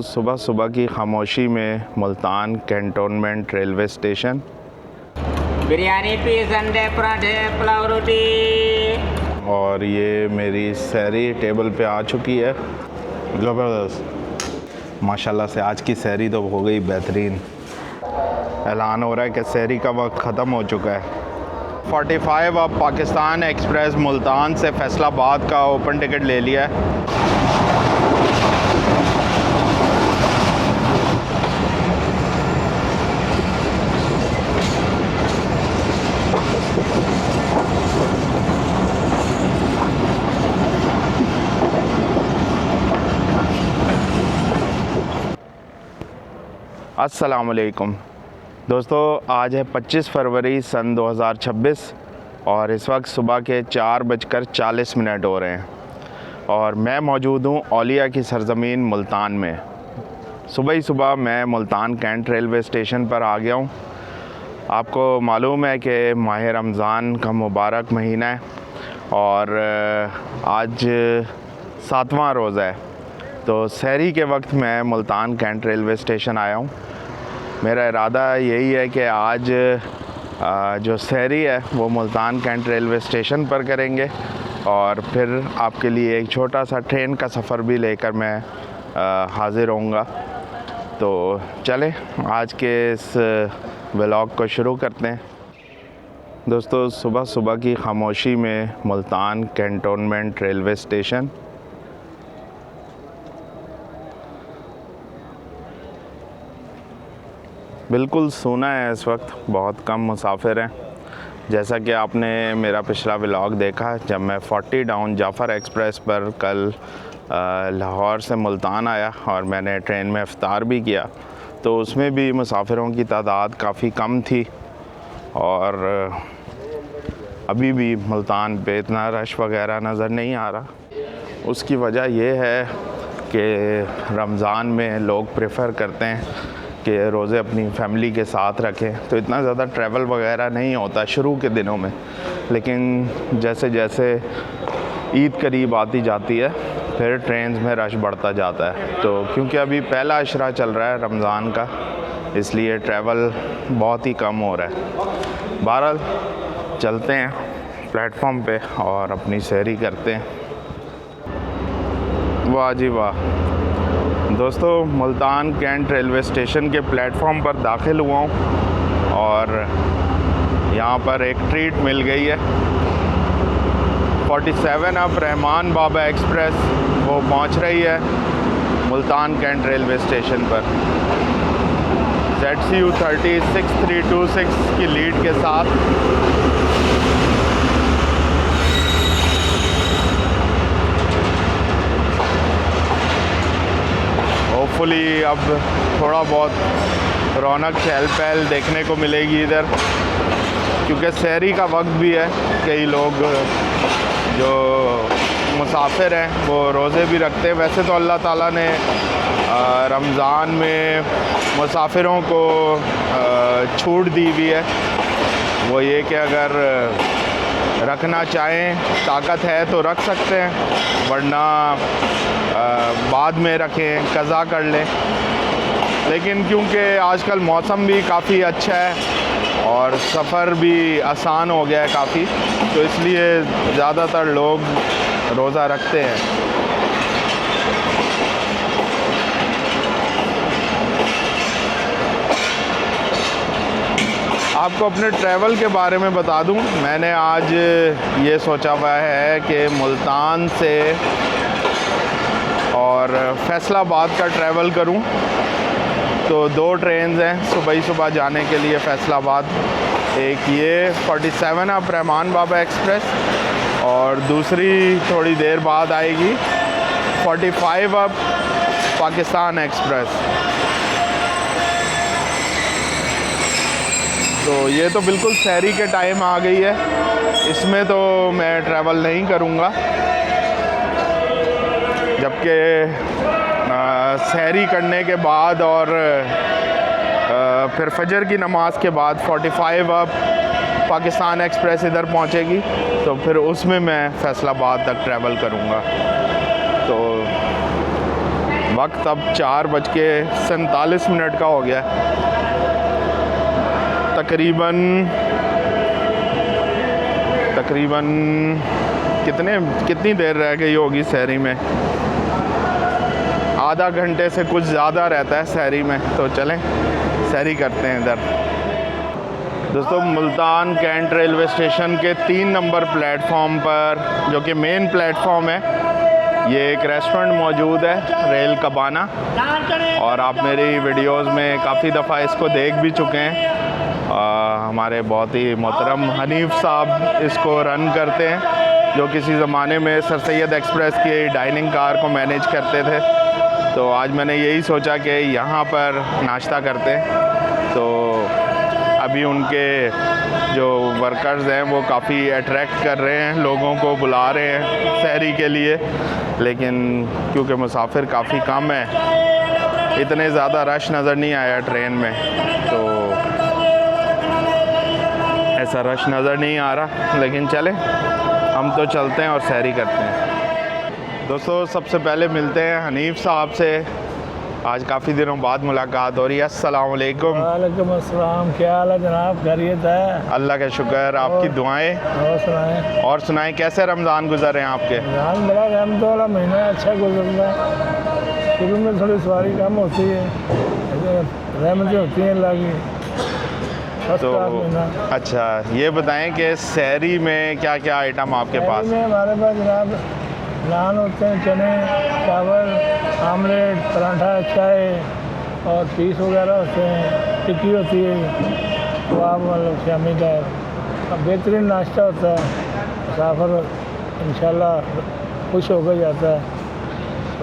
सुबह सुबह की खामोशी में Multan cantonment railway station. Biryani piece अंडे पराठे पुलाव रोटी। और ये मेरी सहरी टेबल पे आ चुकी है। ज़बरदस्त, माशाल्लाह से आज की सहरी तो हो गई बेहतरीन। ऐलान हो रहा है कि सहरी का वक्त ख़त्म हो चुका है। 45 अब पाकिस्तान एक्सप्रेस मुल्तान से फैसलाबाद का ओपन टिकट ले लिया है। अस्सलामुअलैकुम दोस्तों, आज है 25 फरवरी सन 2026 और इस वक्त सुबह के 4:40 हो रहे हैं और मैं मौजूद हूँ औलिया की सरज़मीन मुल्तान में। सुबह ही सुबह मैं मुल्तान कैंट रेलवे स्टेशन पर आ गया हूँ। आपको मालूम है कि माह रमज़ान का मुबारक महीना है और आज 7वां रोज़ा है, तो सहरी के वक्त मैं मुल्तान कैंट रेलवे स्टेशन आया हूँ। मेरा इरादा यही है कि आज जो सहरी है वो मुल्तान कैंट रेलवे स्टेशन पर करेंगे और फिर आपके लिए एक छोटा सा ट्रेन का सफ़र भी लेकर मैं हाज़िर होऊंगा। तो चलें आज के इस व्लॉग को शुरू करते हैं। दोस्तों, सुबह सुबह की खामोशी में मुल्तान कैंटोनमेंट रेलवे स्टेशन। बिल्कुल सूना है, इस वक्त बहुत कम मुसाफिर हैं। जैसा कि आपने मेरा पिछला व्लॉग देखा जब मैं 40 डाउन जाफ़र एक्सप्रेस पर कल लाहौर से मुल्तान आया और मैंने ट्रेन में इफ्तार भी किया, तो उसमें भी मुसाफिरों की तादाद काफ़ी कम थी और अभी भी मुल्तान पे इतना रश वगैरह नज़र नहीं आ रहा। उसकी वजह यह है कि रमज़ान में लोग प्रेफर करते हैं कि रोज़े अपनी फैमिली के साथ रखें, तो इतना ज़्यादा ट्रैवल वगैरह नहीं होता शुरू के दिनों में। लेकिन जैसे जैसे ईद करीब आती जाती है फिर ट्रेन्स में रश बढ़ता जाता है। तो क्योंकि अभी पहला अशरा चल रहा है रमज़ान का, इसलिए ट्रैवल बहुत ही कम हो रहा है। बहरहाल चलते हैं प्लेटफॉर्म पे और अपनी सहरी करते हैं। वाह जी वाह दोस्तों, मुल्तान कैंट रेलवे स्टेशन के प्लेटफॉर्म पर दाखिल हुआ हूँ और यहाँ पर एक ट्रीट मिल गई है। 47 अब रहमान बाबा एक्सप्रेस वो पहुँच रही है मुल्तान कैंट रेलवे स्टेशन पर। ZCU 6326 की लीड के साथ। होपफुली अब थोड़ा बहुत रौनक चहल पहल देखने को मिलेगी इधर, क्योंकि सहरी का वक्त भी है। कई लोग जो मुसाफिर हैं वो रोज़े भी रखते हैं। वैसे तो अल्लाह ताला ने रमज़ान में मुसाफिरों को छूट दी हुई है, वो ये कि अगर रखना चाहें, ताकत है तो रख सकते हैं, वरना बाद में रखें, कज़ा कर लें। लेकिन क्योंकि आजकल मौसम भी काफ़ी अच्छा है और सफ़र भी आसान हो गया है काफ़ी, तो इसलिए ज़्यादातर लोग रोज़ा रखते हैं। आपको अपने ट्रैवल के बारे में बता दूं, मैंने आज ये सोचा हुआ है कि मुल्तान से और फैसलाबाद का ट्रैवल करूं। तो 2 ट्रेन्स हैं सुबह ही सुबह जाने के लिए फैसलाबाद। एक ये 47 अब रहमान बाबा एक्सप्रेस और दूसरी थोड़ी देर बाद आएगी 45 अब पाकिस्तान एक्सप्रेस। तो ये तो बिल्कुल सहरी के टाइम आ गई है, इसमें तो मैं ट्रैवल नहीं करूँगा, जबकि सहरी करने के बाद और फिर फजर की नमाज के बाद 45 अब पाकिस्तान एक्सप्रेस इधर पहुँचेगी, तो फिर उसमें मैं फैसलाबाद तक ट्रैवल करूँगा। तो वक्त अब 4:47 का हो गया है। तकरीबन कितनी देर रह गई होगी सहरी में? आधा घंटे से कुछ ज़्यादा रहता है सहरी में। तो चलें सहरी करते हैं इधर। दोस्तों, मुल्तान कैंट रेलवे स्टेशन के 3 नंबर प्लेटफॉर्म पर, जो कि मेन प्लेटफॉर्म है, ये एक रेस्टोरेंट मौजूद है, रेल कबाना। और आप मेरी वीडियोस में काफ़ी दफ़ा इसको देख भी चुके हैं। हमारे बहुत ही मोहतरम हनीफ साहब इसको रन करते हैं, जो किसी ज़माने में सर सैयद एक्सप्रेस की डाइनिंग कार को मैनेज करते थे। तो आज मैंने यही सोचा कि यहाँ पर नाश्ता करते हैं। तो अभी उनके जो वर्कर्स हैं वो काफ़ी अट्रैक्ट कर रहे हैं, लोगों को बुला रहे हैं सहरी के लिए। लेकिन क्योंकि मुसाफिर काफ़ी कम है, इतने ज़्यादा रश नज़र नहीं आया ट्रेन में, तो ऐसा रश नज़र नहीं आ रहा। लेकिन चले हम तो चलते हैं और सहरी करते हैं। दोस्तों, सबसे पहले मिलते हैं हनीफ साहब से। आज काफ़ी दिनों बाद मुलाकात हो रही है। अस्सलाम वालेकुम। वालेकुम अस्सलाम। क्या हाल है जनाब? खैरियत है? अल्लाह का शुक्र, आपकी दुआएं। और सुनाएं कैसे रमज़ान गुजर रहे हैं आपके? रमज़ान बड़ा रहमत वाला महीना है, अच्छा गुजर रहा है। शुरू में थोड़ी सवारी कम होती है, रहमतें होती हैं अल्लाह की। तो अच्छा, ये बताएं कि सहरी में क्या क्या आइटम आपके पास? में हमारे पास जनाब नान होते हैं, चने, चावल, आमलेट, पराठा, चाय और पीस वगैरह होते हैं, टिक्की होती है, तो आप मतलब शामी का बेहतरीन नाश्ता होता है। मुसाफिर इंशाल्लाह खुश होकर जाता है।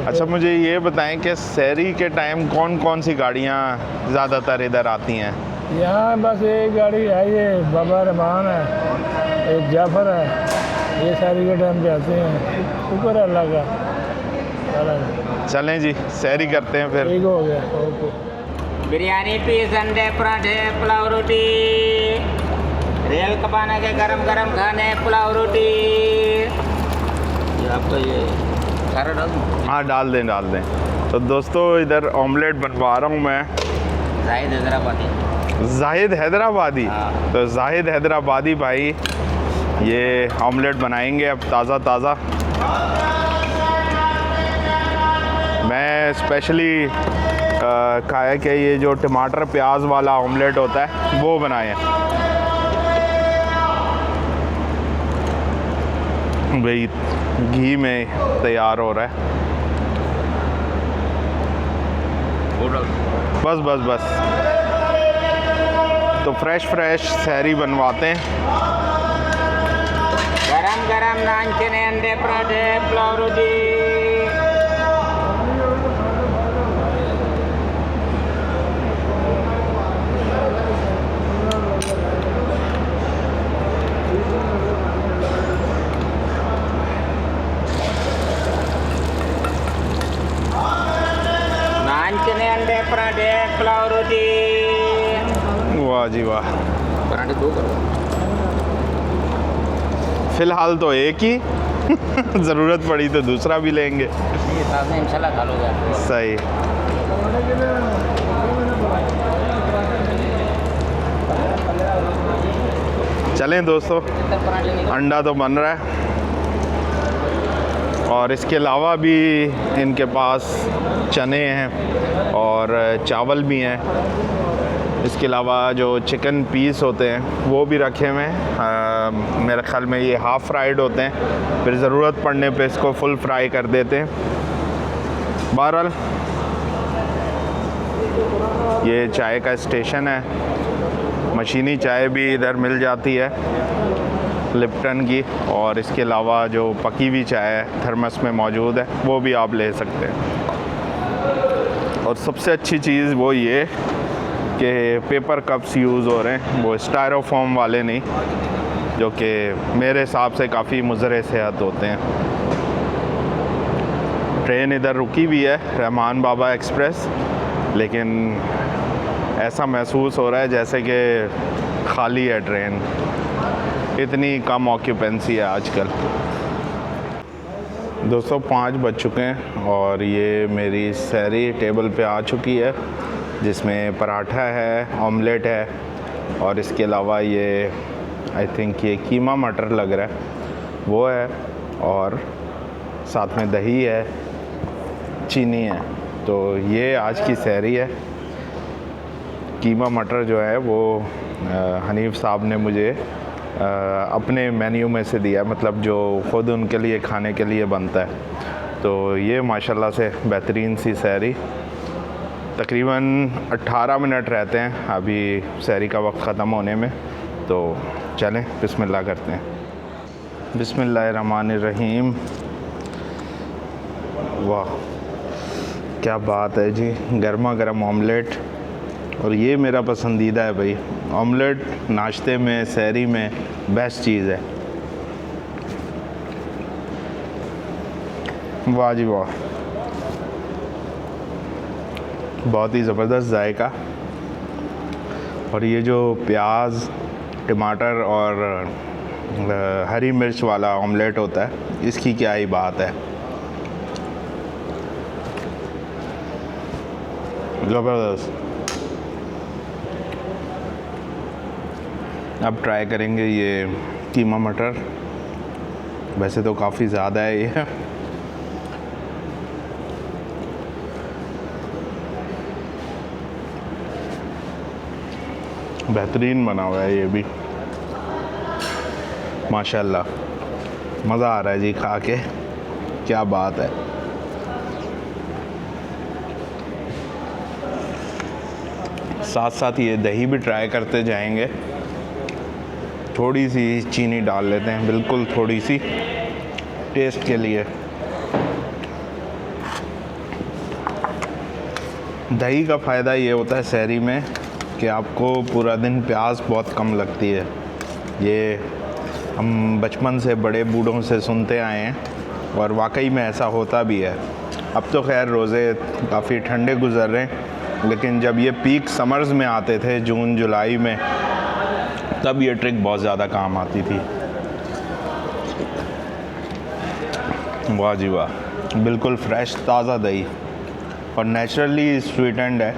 अच्छा, मुझे ये बताएं कि सहरी के टाइम कौन कौन सी गाड़ियाँ ज़्यादातर इधर आती हैं? यहाँ बस एक गाड़ी है, ये बाबा रहमान है, एक जाफर है, ये सारी के टाइम पे आते हैं। शुक्र है अल्लाह का। चलें जी, सहरी करते हैं फिर। ठीक हो गया। ओके। बिरयानी, पीस, अंडे, पराठे, पुलाव, रोटी, रेल कबाना के गरम गरम खाने, पुलाव, रोटी। ये आपको ये सारा डाल दूँ? हाँ, डाल दें। तो दोस्तों, इधर ऑमलेट बनवा रहा हूँ मैं। जाहिद हैदराबादी। जाहिद हैदराबादी। हाँ। तो जाहिद हैदराबादी भाई ये ऑमलेट बनाएंगे अब ताज़ा। मैं स्पेशली खाया कि ये जो टमाटर प्याज वाला ऑमलेट होता है वो बनाए हैं भाई, घी में तैयार हो रहा है। बस तो फ्रेश सहरी बनवाते हैं। गरम गरम नान, चने, अंडे, पराठे, पुलाव, रोटी। नान, चने, अंडे, पराठे, पुलाव, रोटी। वाह जी वाह। पराठे 2 करो। फ़िलहाल तो एक ही ज़रूरत पड़ी तो दूसरा भी लेंगे। ये साथ में इंशाल्लाह खा लोगे आप। सही। चलें दोस्तों, अंडा तो बन रहा है और इसके अलावा भी इनके पास चने हैं और चावल भी हैं। इसके अलावा जो चिकन पीस होते हैं वो भी रखे हुए हैं। मेरे ख़्याल में ये हाफ़ फ्राइड होते हैं, फिर ज़रूरत पड़ने पे इसको फुल फ्राई कर देते हैं। बहरहाल ये चाय का स्टेशन है, मशीनी चाय भी इधर मिल जाती है लिप्टन की, और इसके अलावा जो पकी हुई चाय है थर्मस में मौजूद है वो भी आप ले सकते हैं। और सबसे अच्छी चीज़ वो ये कि पेपर कप्स यूज़ हो रहे हैं, वो स्टायरोफॉर्म वाले नहीं, जो कि मेरे हिसाब से काफ़ी मुज़र सेहत होते हैं। ट्रेन इधर रुकी हुई है, रहमान बाबा एक्सप्रेस, लेकिन ऐसा महसूस हो रहा है जैसे कि खाली है ट्रेन, इतनी कम ऑक्यूपेंसी है आजकल। दोस्तों 5 बज चुके हैं और ये मेरी सहरी टेबल पे आ चुकी है, जिसमें पराठा है, ऑमलेट है और इसके अलावा ये आई थिंक ये कीमा मटर लग रहा है वो है, और साथ में दही है, चीनी है। तो ये आज की सहरी है। कीमा मटर जो है वो हनीफ साहब ने मुझे अपने मेन्यू में से दिया, मतलब जो ख़ुद उनके लिए खाने के लिए बनता है। तो ये माशाल्लाह से बेहतरीन सी सहरी। तकरीबन 18 मिनट रहते हैं अभी सहरी का वक्त ख़त्म होने में, तो चलें बिस्मिल्लाह करते हैं। बिस्मिल्लाहिर्रहमानिर्रहीम। वाह क्या बात है जी, गर्मा गर्म ऑमलेट। और ये मेरा पसंदीदा है भाई, ऑमलेट नाश्ते में सहरी में बेस्ट चीज़ है। वाह जी वाह, बहुत ही ज़बरदस्त जायका। और ये जो प्याज टमाटर और हरी मिर्च वाला ऑमलेट होता है, इसकी क्या ही बात है, ज़बरदस्त। अब ट्राई करेंगे ये कीमा मटर। वैसे तो काफ़ी ज़्यादा है ये, बेहतरीन बना हुआ है ये भी माशाल्लाह। मज़ा आ रहा है जी खा के, क्या बात है। साथ साथ ये दही भी ट्राई करते जाएंगे। थोड़ी सी चीनी डाल लेते हैं, बिल्कुल थोड़ी सी टेस्ट के लिए। दही का फ़ायदा ये होता है सहरी में कि आपको पूरा दिन प्यास बहुत कम लगती है। ये हम बचपन से बड़े बूढ़ों से सुनते आए हैं और वाकई में ऐसा होता भी है। अब तो खैर रोज़े काफ़ी ठंडे गुजर रहे हैं, लेकिन जब ये पीक समर्स में आते थे जून जुलाई में, तब ये ट्रिक बहुत ज़्यादा काम आती थी। वाह जी वाह, बिल्कुल फ्रेश ताज़ा दही और नेचुरली स्वीटेंड है।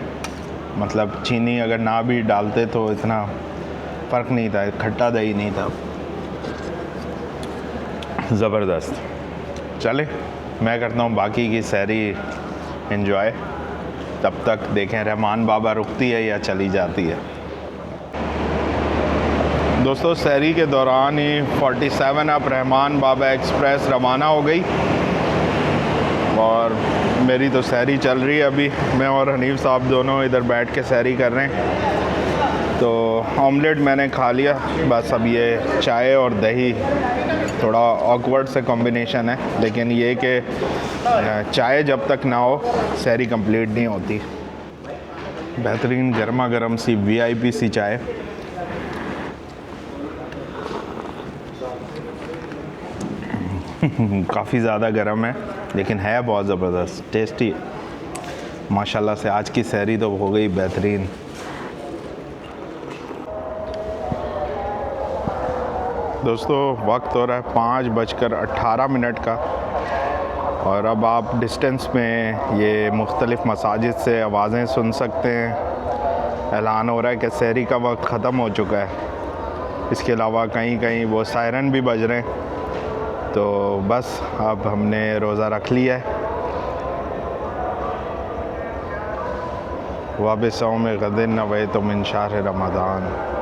मतलब चीनी अगर ना भी डालते तो इतना फ़र्क नहीं था, खट्टा दही नहीं था। ज़बरदस्त। चले मैं करता हूँ बाकी की सहरी एंजॉय। तब तक देखें रहमान बाबा रुकती है या चली जाती है। दोस्तों सहरी के दौरान ही 47 अप रहमान बाबा एक्सप्रेस रवाना हो गई और मेरी तो सहरी चल रही है अभी। मैं और हनीफ साहब दोनों इधर बैठ के सहरी कर रहे हैं। तो ऑमलेट मैंने खा लिया, बस अब ये चाय और दही थोड़ा ऑकवर्ड से कॉम्बिनेशन है, लेकिन ये कि चाय जब तक ना हो सहरी कंप्लीट नहीं होती। बेहतरीन गर्मा गर्म सी VIP सी चाय। काफ़ी ज़्यादा गर्म है, लेकिन है बहुत ज़बरदस्त टेस्टी। माशाल्लाह से आज की सहरी तो हो गई बेहतरीन। दोस्तों वक्त हो रहा है 5:18 का और अब आप डिस्टेंस में ये मुख्तलिफ़ मसाजिद से आवाज़ें सुन सकते हैं। ऐलान हो रहा है कि सहरी का वक्त ख़त्म हो चुका है। इसके अलावा कहीं कहीं वो सायरन भी बज रहे हैं। तो बस अब हमने रोज़ा रख लिया है। वाबिसौम गदिन नवैतु मिन शहर रमज़ान।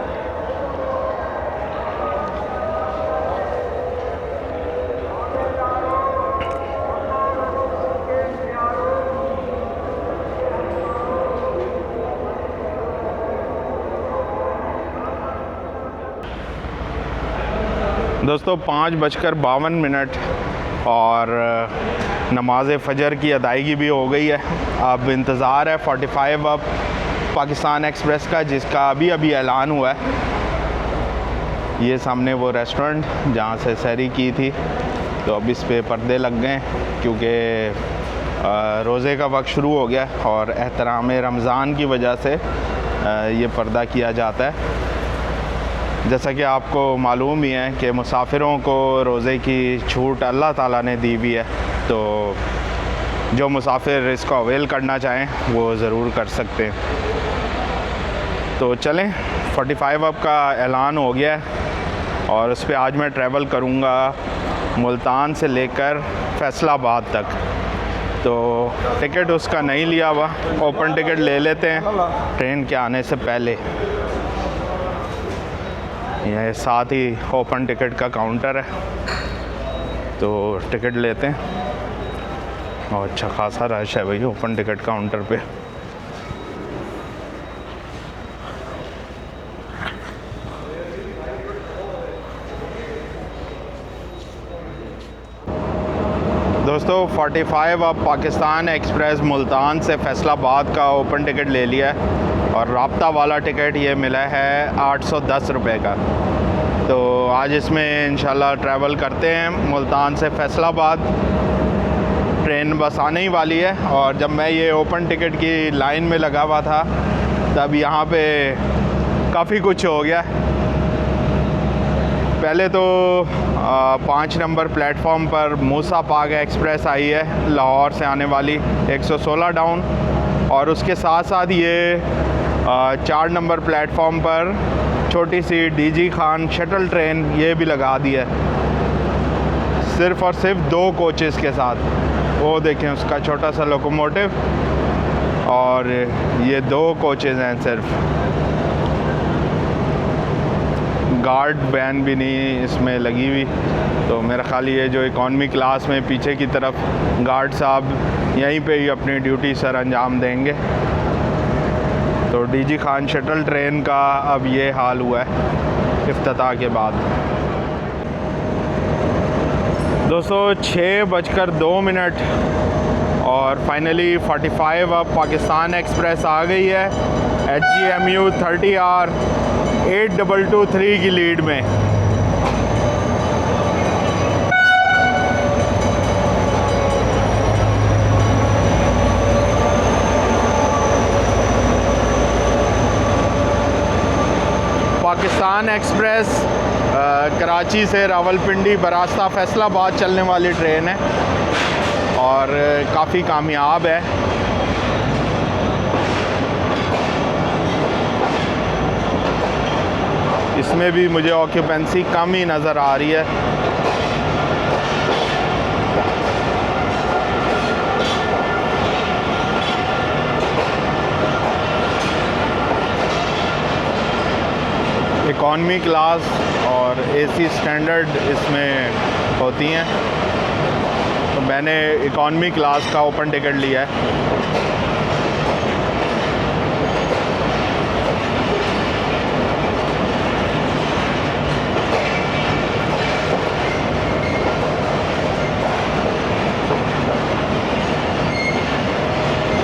दोस्तों 5:52 और नमाज फ़जर की अदायगी भी हो गई है। अब इंतज़ार है 45 अब पाकिस्तान एक्सप्रेस का, जिसका अभी अभी ऐलान हुआ है। ये सामने वो रेस्टोरेंट जहाँ से सहरी की थी, तो अब इस पे पर्दे लग गए क्योंकि रोज़े का वक्त शुरू हो गया और एहतराम रमज़ान की वजह से ये पर्दा किया जाता है। जैसा कि आपको मालूम ही है कि मुसाफिरों को रोज़े की छूट अल्लाह ताला ने दी हुई है, तो जो मुसाफिर इसको अवेल करना चाहें वो ज़रूर कर सकते हैं। तो चलें, 45 अब का ऐलान हो गया है और उस पर आज मैं ट्रैवल करूँगा मुल्तान से लेकर फैसलाबाद तक। तो टिकट उसका नहीं लिया हुआ, ओपन टिकट ले लेते हैं ट्रेन के आने से पहले। यह साथ ही ओपन टिकट का काउंटर है, तो टिकट लेते हैं। और अच्छा खासा रश है भाई ओपन टिकट काउंटर पे। दोस्तों 45 अब पाकिस्तान एक्सप्रेस मुल्तान से फैसलाबाद का ओपन टिकट ले लिया है और राब्ता वाला टिकट ये मिला है 810 रुपये का। तो आज इसमें इंशाल्लाह ट्रैवल करते हैं मुल्तान से फैसलाबाद। ट्रेन बस आने ही वाली है और जब मैं ये ओपन टिकट की लाइन में लगा हुआ था तब यहाँ पे काफ़ी कुछ हो गया। पहले तो 5 नंबर प्लेटफॉर्म पर मूसा पाक एक्सप्रेस आई है लाहौर से आने वाली 116 डाउन, और उसके साथ साथ ये 4 नंबर प्लेटफॉर्म पर छोटी सी डीजी खान शटल ट्रेन ये भी लगा दी है, सिर्फ़ और सिर्फ 2 कोचेज़ के साथ। वो देखें उसका छोटा सा लोकोमोटिव, और ये 2 कोचेज़ हैं सिर्फ। गार्ड वैन भी नहीं इसमें लगी हुई, तो मेरा ख्याल ये जो इकॉनमी क्लास में पीछे की तरफ गार्ड साहब यहीं पे ही अपनी ड्यूटी सर अंजाम देंगे। तो डीजी खान शटल ट्रेन का अब ये हाल हुआ है इफ्तिताह के बाद। दोस्तों 6:02 और फाइनली 45 अब पाकिस्तान एक्सप्रेस आ गई है HGMU 30R 8223 की लीड में। पाकिस्तान एक्सप्रेस कराची से रावलपिंडी बरास्ता फैसलाबाद चलने वाली ट्रेन है और काफ़ी कामयाब है। इसमें भी मुझे ऑक्यूपेंसी कम ही नज़र आ रही है। इकॉनमी क्लास और AC स्टैंडर्ड इसमें होती हैं, तो मैंने इकॉनमी क्लास का ओपन टिकट लिया है।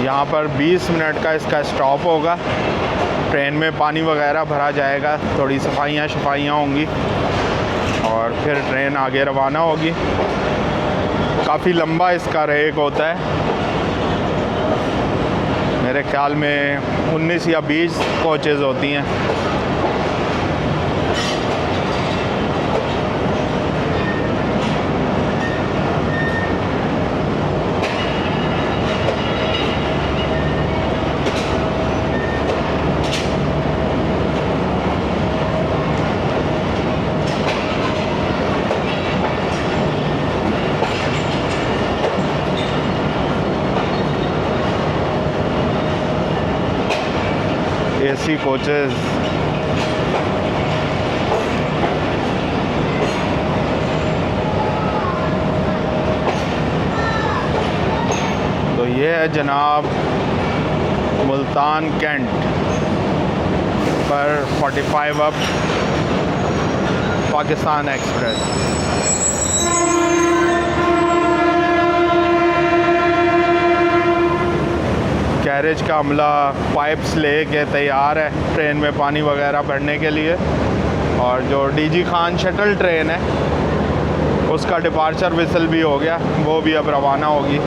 यहाँ पर 20 मिनट का इसका स्टॉप होगा। ट्रेन में पानी वगैरह भरा जाएगा, थोड़ी सफाइयाँ होंगी और फिर ट्रेन आगे रवाना होगी। काफ़ी लंबा इसका रेक होता है, मेरे ख्याल में 19 या 20 कोचेज़ होती हैं। AC कोचेज़ तो ये है जनाब मुल्तान कैंट पर 45 अब पाकिस्तान एक्सप्रेस। कैरेज का अमला पाइप्स लेके तैयार है ट्रेन में पानी वगैरह भरने के लिए, और जो डीजी खान शटल ट्रेन है उसका डिपार्चर विसल भी हो गया, वो भी अब रवाना होगी।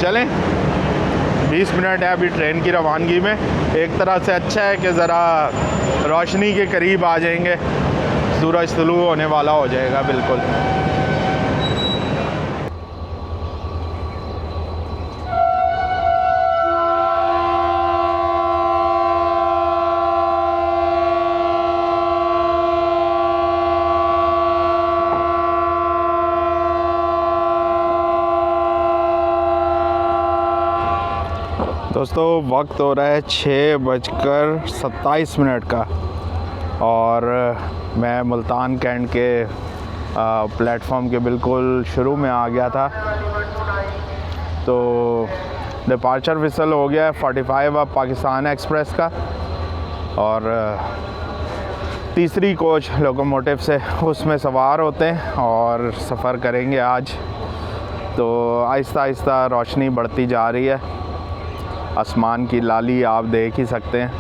चलें, 20 मिनट है अभी ट्रेन की रवानगी में। एक तरह से अच्छा है कि ज़रा रोशनी के करीब आ जाएंगे, सूरज तुलू होने वाला हो जाएगा बिल्कुल। दोस्तों वक्त हो रहा है 6:27 का और मैं मुल्तान कैंट के प्लेटफॉर्म के बिल्कुल शुरू में आ गया था। तो डिपार्चर विसल हो गया है 45 अब पाकिस्तान एक्सप्रेस का और तीसरी कोच लोकोमोटिव से उसमें सवार होते हैं और सफ़र करेंगे आज। तो आहिस्ता आहिस्ता रोशनी बढ़ती जा रही है, आसमान की लाली आप देख ही सकते हैं।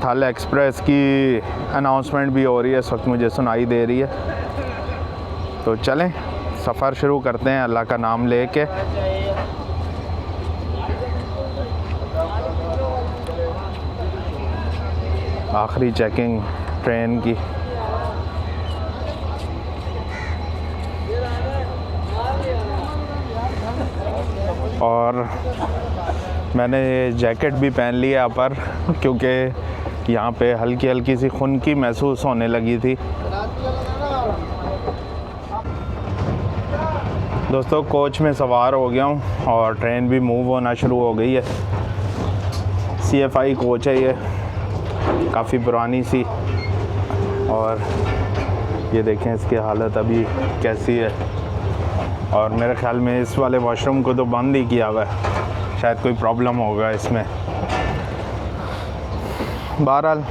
थल एक्सप्रेस की अनाउंसमेंट भी हो रही है, इस वक्त मुझे सुनाई दे रही है। तो चलें सफ़र शुरू करते हैं अल्लाह का नाम लेके। आखिरी चेकिंग ट्रेन की। और मैंने जैकेट भी पहन लिया यहाँ पर क्योंकि यहाँ पे हल्की हल्की सी खुनकी महसूस होने लगी थी। दोस्तों कोच में सवार हो गया हूँ और ट्रेन भी मूव होना शुरू हो गई है। CFI कोच है ये, काफ़ी पुरानी सी, और ये देखें इसकी हालत अभी कैसी है। और मेरे ख्याल में इस वाले वॉशरूम को तो बंद ही किया हुआ है, शायद कोई प्रॉब्लम होगा इसमें। बहरहाल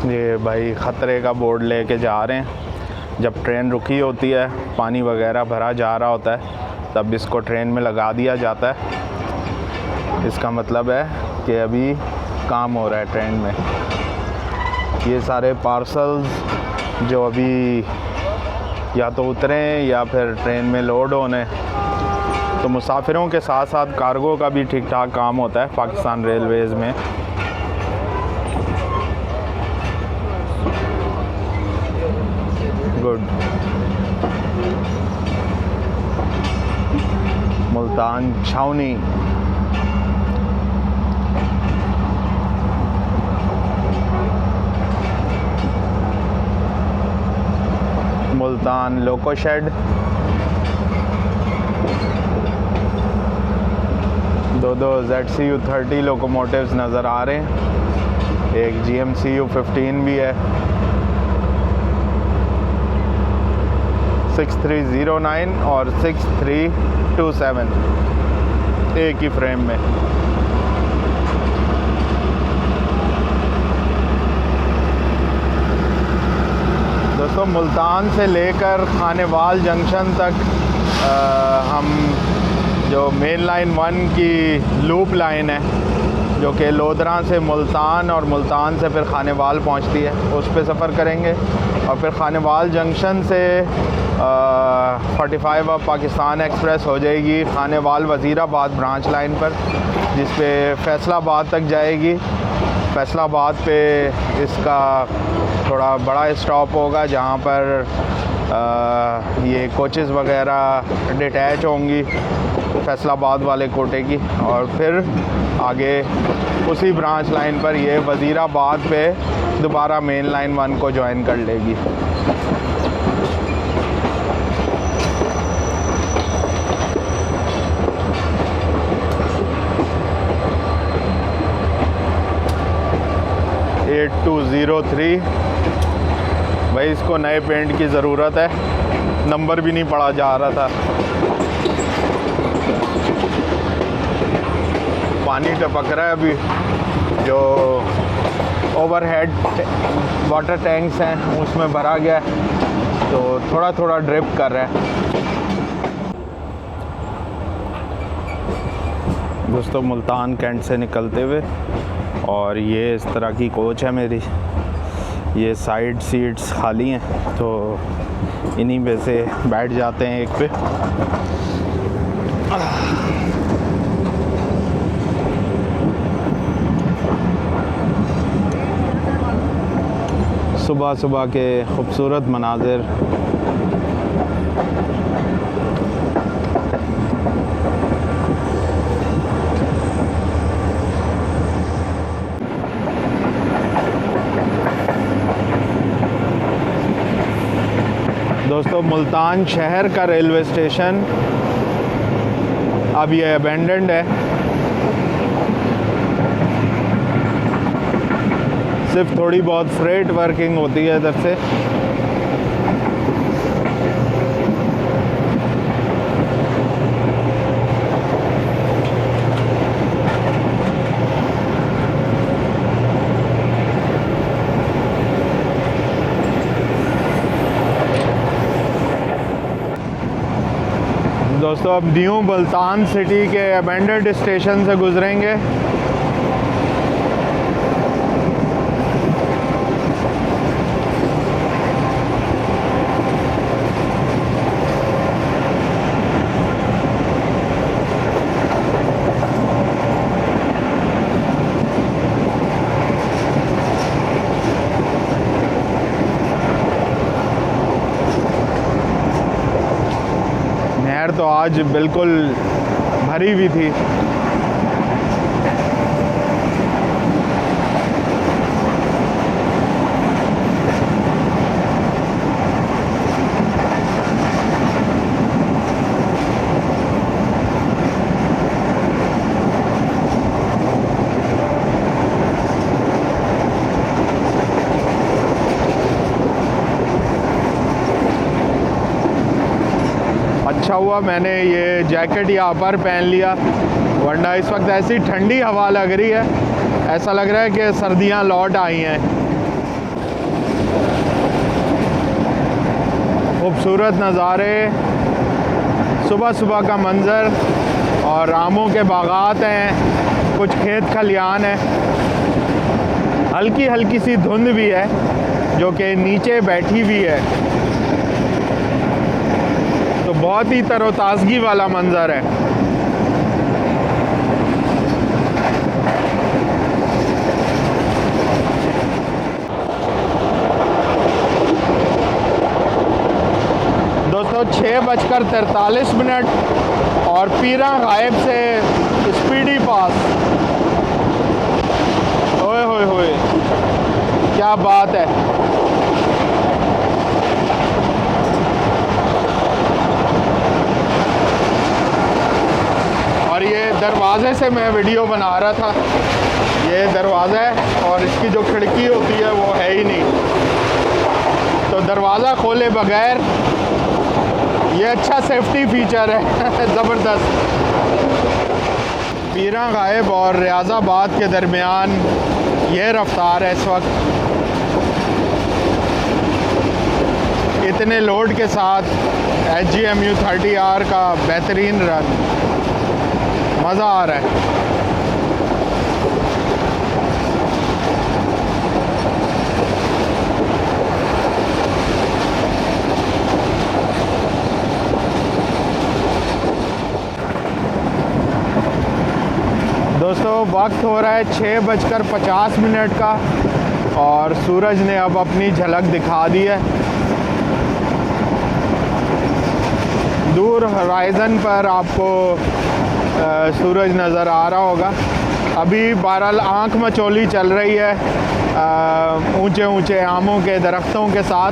ये भाई ख़तरे का बोर्ड लेके जा रहे हैं। जब ट्रेन रुकी होती है, पानी वगैरह भरा जा रहा होता है, तब इसको ट्रेन में लगा दिया जाता है। इसका मतलब है कि अभी काम हो रहा है ट्रेन में। ये सारे पार्सल्स जो अभी या तो उतरें या फिर ट्रेन में लोड होने, तो मुसाफिरों के साथ साथ कार्गो का भी ठीक ठाक काम होता है पाकिस्तान रेलवेज़ में। गुड। मुल्तान छावनी। Multan loco shed. दो ZCU 30 लोकोमोटिव्स नज़र आ रहे हैं, एक GMCU 15 भी है। 6309 और 6327 एक ही फ्रेम में। दोस्तों मुल्तान से लेकर खानेवाल जंक्शन तक हम जो मेन लाइन 1 की लूप लाइन है, जो कि लोधरा से मुल्तान और मुल्तान से फिर खानेवाल पहुंचती है, उस पे सफ़र करेंगे। और फिर खानेवाल जंक्शन से 45 अब पाकिस्तान एक्सप्रेस हो जाएगी खानेवाल वज़ीराबाद ब्रांच लाइन पर, जिस पे फैसलाबाद तक जाएगी। फैसलाबाद पे इसका थोड़ा बड़ा स्टॉप होगा जहाँ पर ये कोचेज़ वगैरह डिटैच होंगी फैसलाबाद वाले कोटे की, और फिर आगे उसी ब्रांच लाइन पर ये वज़ीराबाद पे दोबारा मेन लाइन 1 को ज्वाइन कर लेगी। भाई इसको नए पेंट की ज़रूरत है, नंबर भी नहीं पढ़ा जा रहा था। पानी टपक रहा है अभी, जो ओवरहेड वाटर टैंक्स हैं उसमें भरा गया है, तो थोड़ा थोड़ा ड्रिप कर रहा है। दोस्तों मुल्तान कैंट से निकलते हुए, और ये इस तरह की कोच है मेरी, ये साइड सीट्स खाली हैं तो इन्हीं पे से बैठ जाते हैं एक पे। सुबह सुबह के खूबसूरत मनाजिर। दोस्तों मुल्तान शहर का रेलवे स्टेशन अब ये अबेंडेंड है। सिर्फ थोड़ी बहुत फ्रेट वर्किंग होती है इधर से। दोस्तों अब न्यू मुल्तान सिटी के अबेंडेंड स्टेशन से गुजरेंगे। नहर तो आज बिल्कुल भरी हुई थी। अच्छा हुआ मैंने ये जैकेट यहाँ पर पहन लिया, वरना इस वक्त ऐसी ठंडी हवा लग रही है, ऐसा लग रहा है कि सर्दियाँ लौट आई हैं। खूबसूरत नज़ारे, सुबह सुबह का मंज़र, और आमों के बागात हैं, कुछ खेत खलियान हैं, हल्की हल्की सी धुंध भी है जो कि नीचे बैठी हुई है। तो बहुत ही तरोताज़गी वाला मंज़र है। दोस्तों 6:43 और पीरा गायब से स्पीडी पास। ओए होए होए, क्या बात है। और ये दरवाज़े से मैं वीडियो बना रहा था, ये दरवाज़ा है और इसकी जो खिड़की होती है वो है ही नहीं, तो दरवाज़ा खोले बगैर ये अच्छा सेफ्टी फीचर है ज़बरदस्त। पीरा गायब और रियाज़ाबाद के दरमियान ये रफ्तार है इस वक्त, इतने लोड के साथ HGMU 30R का बेहतरीन रन, मज़ा आ रहा है। दोस्तों वक्त हो रहा है 6:50 का और सूरज ने अब अपनी झलक दिखा दी है। दूर होराइज़न पर आपको सूरज नज़र आ रहा होगा। अभी बहरहाल आँख मचोली चल रही है ऊंचे ऊंचे आमों के दरख्तों के साथ।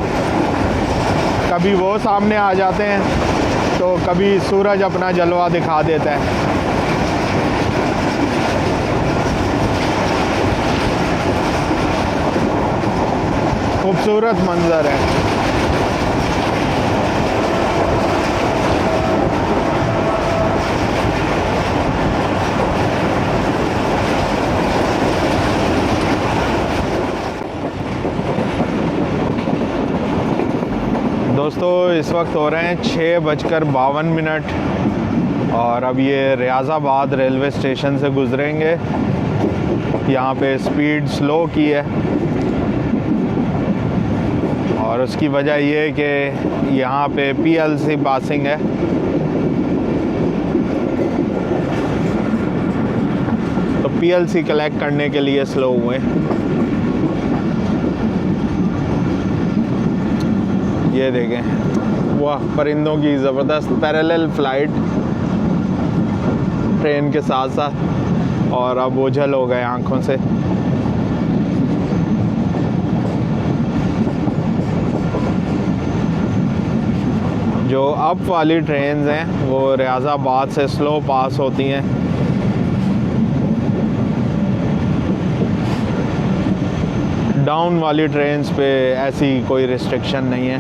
कभी वो सामने आ जाते हैं तो कभी सूरज अपना जलवा दिखा देता है। खूबसूरत मंज़र है। दोस्तों इस वक्त हो रहे हैं 6:52 और अब ये रियाज़ाबाद रेलवे स्टेशन से गुज़रेंगे। यहाँ पे स्पीड स्लो की है और उसकी वजह ये है कि यहाँ पे PLC पासिंग है। तो PLC कलेक्ट करने के लिए स्लो हुए। ये देखें, वाह, परिंदों की ज़बरदस्त पैरेलल फ्लाइट ट्रेन के साथ साथ, और अब ओझल हो गए आँखों से। अप वाली ट्रेन्स हैं वो रियाज़ाबाद से स्लो पास होती हैं। डाउन वाली ट्रेन्स पे ऐसी कोई रिस्ट्रिक्शन नहीं है।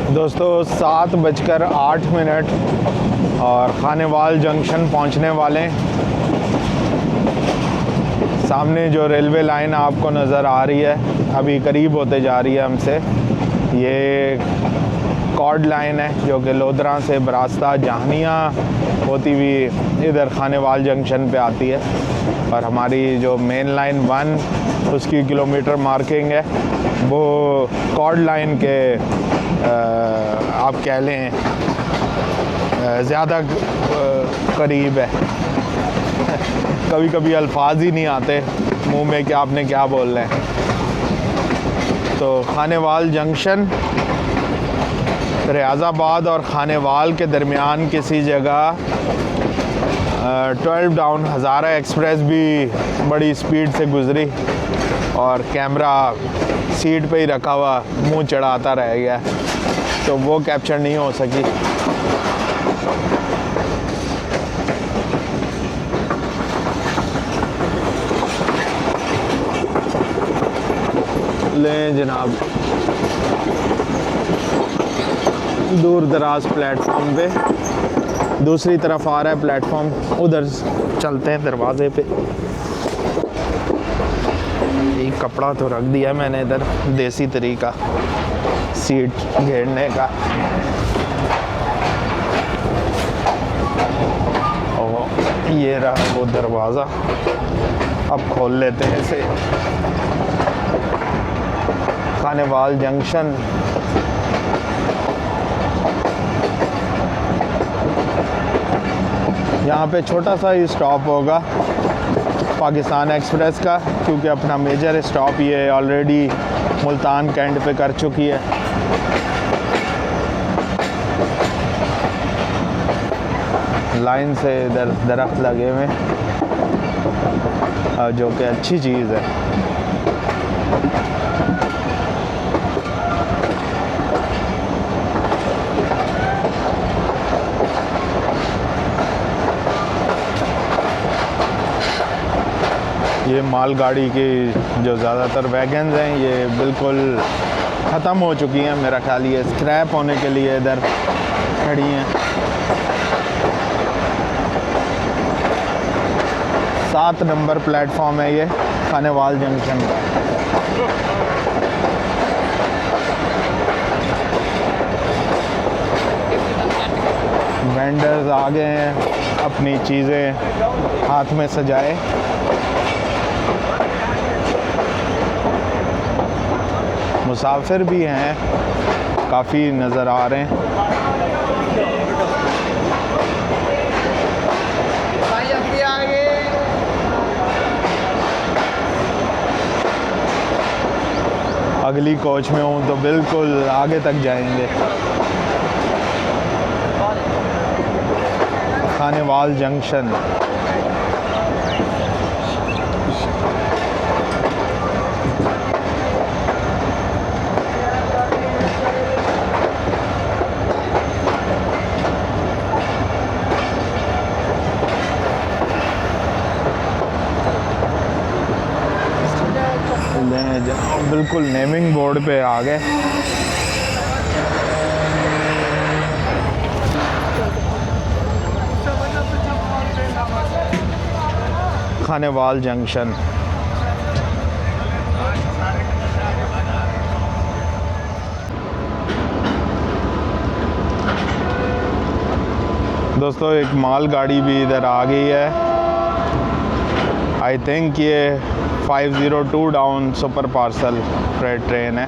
दोस्तों 7:08 और खानेवाल जंक्शन पहुंचने वाले हैं। सामने जो रेलवे लाइन आपको नज़र आ रही है अभी करीब होते जा रही है हमसे। ये कॉर्ड लाइन है जो कि लोधरा से बरास्ता जहानिया होती हुई इधर खानेवाल जंक्शन पे आती है। और हमारी जो मेन लाइन 1 उसकी किलोमीटर मार्किंग है वो कॉर्ड लाइन के आप कह लें ज़्यादा करीब है। कभी कभी अल्फाज ही नहीं आते मुंह में कि आपने क्या बोल रहे हैं। तो खानेवाल जंक्शन रियाज़ाबाद और खानेवाल के दरमियान किसी जगह 12 डाउन हज़ारा एक्सप्रेस भी बड़ी स्पीड से गुज़री और कैमरा सीट पे ही रखा हुआ मुंह चढ़ाता रह गया, तो वो कैप्चर नहीं हो सकी। लें जनाब दूर दराज प्लेटफॉर्म पे दूसरी तरफ आ रहा है प्लेटफॉर्म, उधर चलते हैं दरवाजे पे। एक कपड़ा तो रख दिया मैंने इधर, देसी तरीका सीट घेरने का। और ये रहा वो दरवाज़ा, अब खोल लेते हैं इसे। खानेवाल जंक्शन यहाँ पे छोटा सा ही स्टॉप होगा पाकिस्तान एक्सप्रेस का, क्योंकि अपना मेजर स्टॉप ये ऑलरेडी मुल्तान कैंट पे कर चुकी है। लाइन से इधर दरख्त लगे हुए जो कि अच्छी चीज़ है। ये मालगाड़ी की जो ज़्यादातर वैगन्स हैं ये बिल्कुल ख़त्म हो चुकी हैं, मेरा ख्याल ये स्क्रैप होने के लिए इधर खड़ी हैं। 7 नंबर प्लेटफॉर्म है ये खानेवाल जंक्शन का। वेंडर्स आ गए हैं अपनी चीज़ें हाथ में सजाए। मुसाफिर भी हैं, काफ़ी नज़र आ रहे हैं। अगली कोच में हूँ तो बिल्कुल आगे तक जाएंगे। खानेवाल जंक्शन बिल्कुल नेमिंग बोर्ड पे आ गए। खानेवाल जंक्शन दोस्तों, एक माल गाड़ी भी इधर आ गई है। आई थिंक ये 502 down super parcel freight train है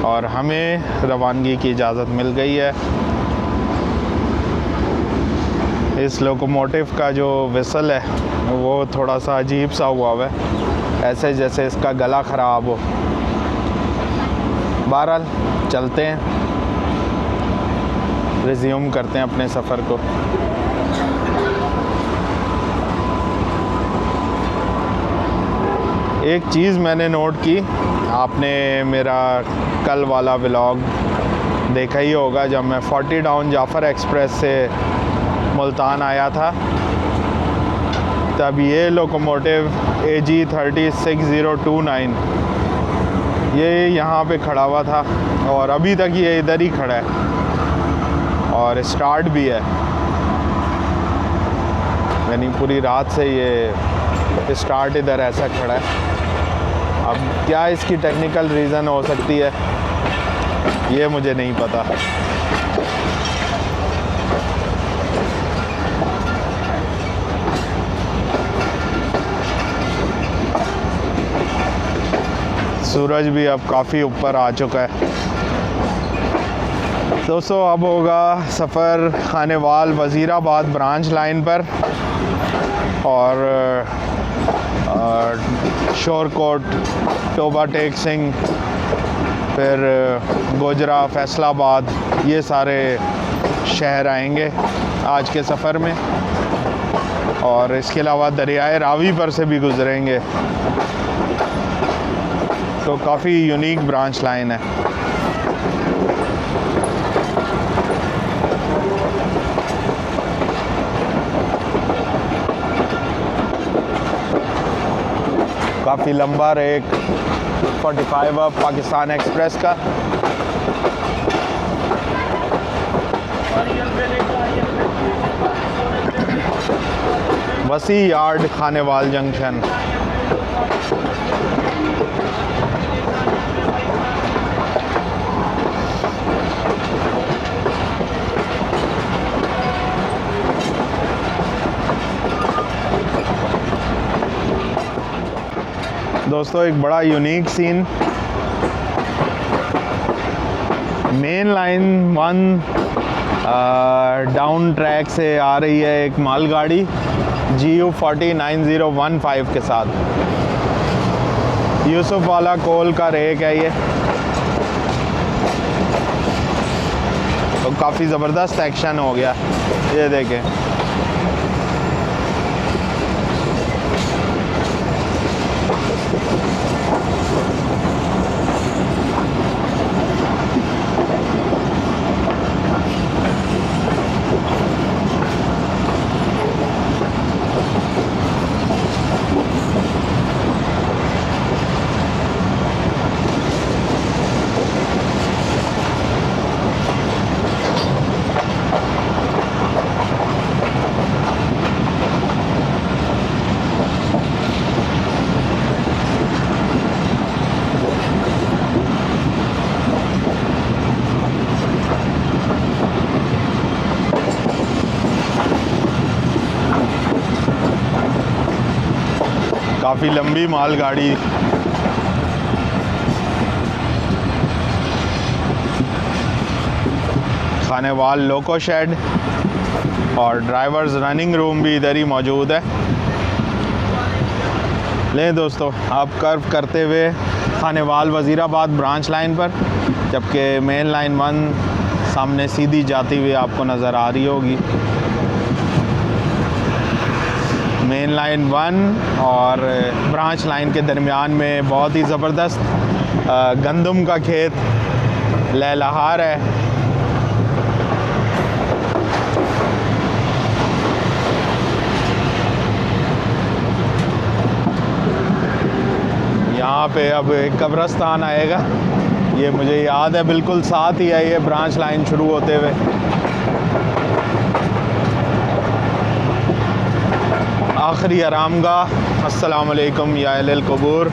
और हमें रवानगी की इजाज़त मिल गई है। इस लोकोमोटिव का जो विसल है वो थोड़ा सा अजीब सा हुआ है, ऐसे जैसे इसका गला ख़राब हो। बहरहाल चलते हैं, रिज्यूम करते हैं अपने सफ़र को। एक चीज़ मैंने नोट की, आपने मेरा कल वाला व्लॉग देखा ही होगा जब मैं 40 डाउन जाफ़र एक्सप्रेस से मुल्तान आया था, तब ये लोकोमोटिव AG 306029 ये यहाँ पे खड़ा हुआ था और अभी तक ये इधर ही खड़ा है और स्टार्ट भी है, यानी पूरी रात से ये स्टार्ट इधर ऐसा खड़ा है। अब क्या इसकी टेक्निकल रीज़न हो सकती है ये मुझे नहीं पता। सूरज भी अब काफ़ी ऊपर आ चुका है। दोस्तों अब होगा सफ़र खानेवाल वज़ीराबाद ब्रांच लाइन पर और शोरकोट, टोबा टेक सिंह, फिर गोजरा, फैसलाबाद, ये सारे शहर आएंगे आज के सफ़र में। और इसके अलावा दरियाए रावी पर से भी गुज़रेंगे, तो काफ़ी यूनिक ब्रांच लाइन है। काफ़ी लंबा रेक 45 अब पाकिस्तान एक्सप्रेस का। वसी यार्ड खानेवाल जंक्शन। दोस्तों एक बड़ा unique scene, main line 1 down track से आ रही है एक मालगाड़ी GU 409015 के साथ। यूसुफ वाला कोल का रेक है ये, तो काफ़ी ज़बरदस्त एक्शन हो गया, ये देखें। काफ़ी लंबी मालगाड़ी। खानेवाल लोको शेड और ड्राइवर्स रनिंग रूम भी इधर ही मौजूद है। लें दोस्तों, आप कर्व करते हुए खानेवाल वज़ीराबाद ब्रांच लाइन पर, जबकि मेन लाइन 1 सामने सीधी जाती हुई आपको नज़र आ रही होगी। मेन लाइन 1 और ब्रांच लाइन के दरमियान में बहुत ही ज़बरदस्त गंदम का खेत लहलहा है। यहाँ पे अब एक कब्रस्तान आएगा, ये मुझे याद है, बिल्कुल साथ ही है ये ब्रांच लाइन शुरू होते हुए। आखिरी आरामगाह, अस्सलाम वालेकुम या अहल कबूर।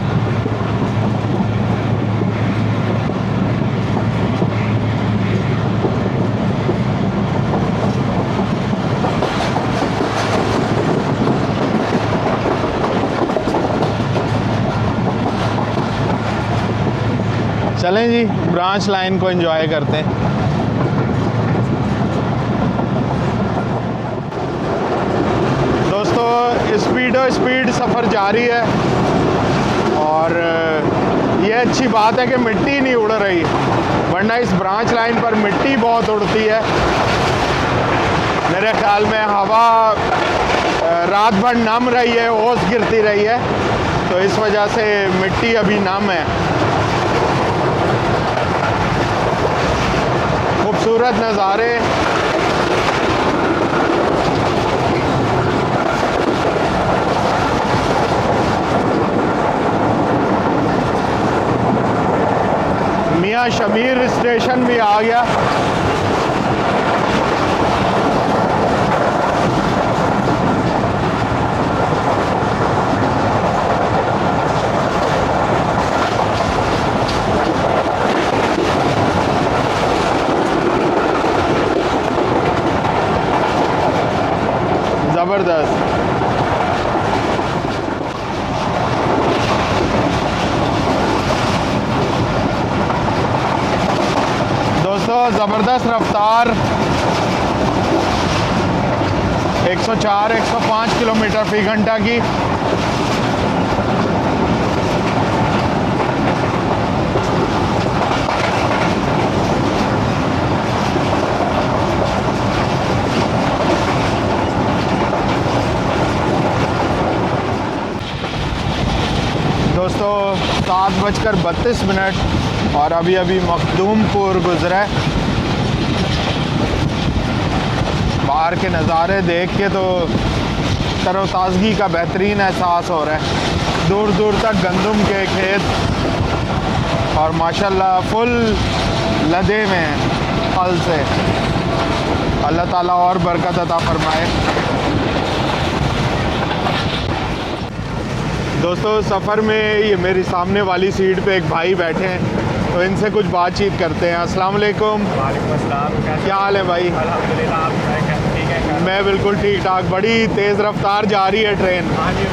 चलें जी, ब्रांच लाइन को एंजॉय करते हैं। स्पीड सफ़र जारी है। और ये अच्छी बात है कि मिट्टी नहीं उड़ रही, वरना इस ब्रांच लाइन पर मिट्टी बहुत उड़ती है। मेरे ख्याल में हवा रात भर नम रही है, ओस गिरती रही है, तो इस वजह से मिट्टी अभी नम है। खूबसूरत नज़ारे। मियाँ शमीर स्टेशन भी आ गया। ज़बरदस्त। दोस्तों ज़बरदस्त रफ्तार 104-105 किलोमीटर फ़ी घंटा की। दोस्तों 7:32 और अभी मखदूमपुर गुजरा है। बाहर के नज़ारे देख के तो तरोताज़गी का बेहतरीन एहसास हो रहा है। दूर दूर तक गंदम के खेत और माशाल्लाह फुल लदे में हैं फल से। अल्लाह ताला और बरकत अता फरमाए। दोस्तों सफ़र में ये मेरी सामने वाली सीट पे एक भाई बैठे हैं, तो इनसे कुछ बातचीत करते हैं। अस्सलाम वालेकुम। वालेकुम अस्सलाम। क्या हाल है भाई? अल्हम्दुलिल्लाह, आप ठीक है? मैं बिल्कुल ठीक ठाक। बड़ी तेज़ रफ्तार जा रही है ट्रेन। हाँ जी,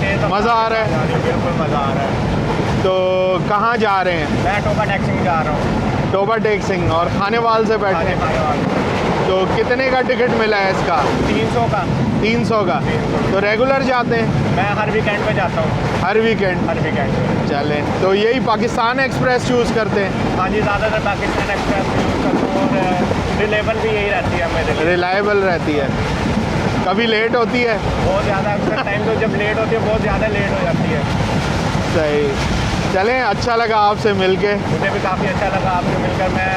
तेज़ मज़ा आ रहा है? बिल्कुल मज़ा आ रहा है। तो कहाँ जा रहे हैं? मैं टोबा टैक्सी जा रहा हूँ। टोबा टेक सिंह। और खानेवाल से बैठे हैं। तो कितने का टिकट मिला है इसका? 300 का। 300 का। तो रेगुलर जाते हैं? मैं हर वीकेंड पे जाता हूँ। हर वीकेंड? हर वीकेंड। चलें, तो यही पाकिस्तान एक्सप्रेस चूज़ करते हैं? हाँ जी, ज़्यादातर पाकिस्तान एक्सप्रेस यूज़ करता हूँ और रिलेबल भी यही रहती है मेरे लिए। रिलायबल रहती है। कभी लेट होती है? बहुत ज़्यादा अक्सर टाइम तो जब लेट होती है बहुत ज़्यादा लेट हो जाती है। सही। चलें, अच्छा लगा आपसे मिलके। मुझे भी काफ़ी अच्छा लगा आपसे मिलकर। मैं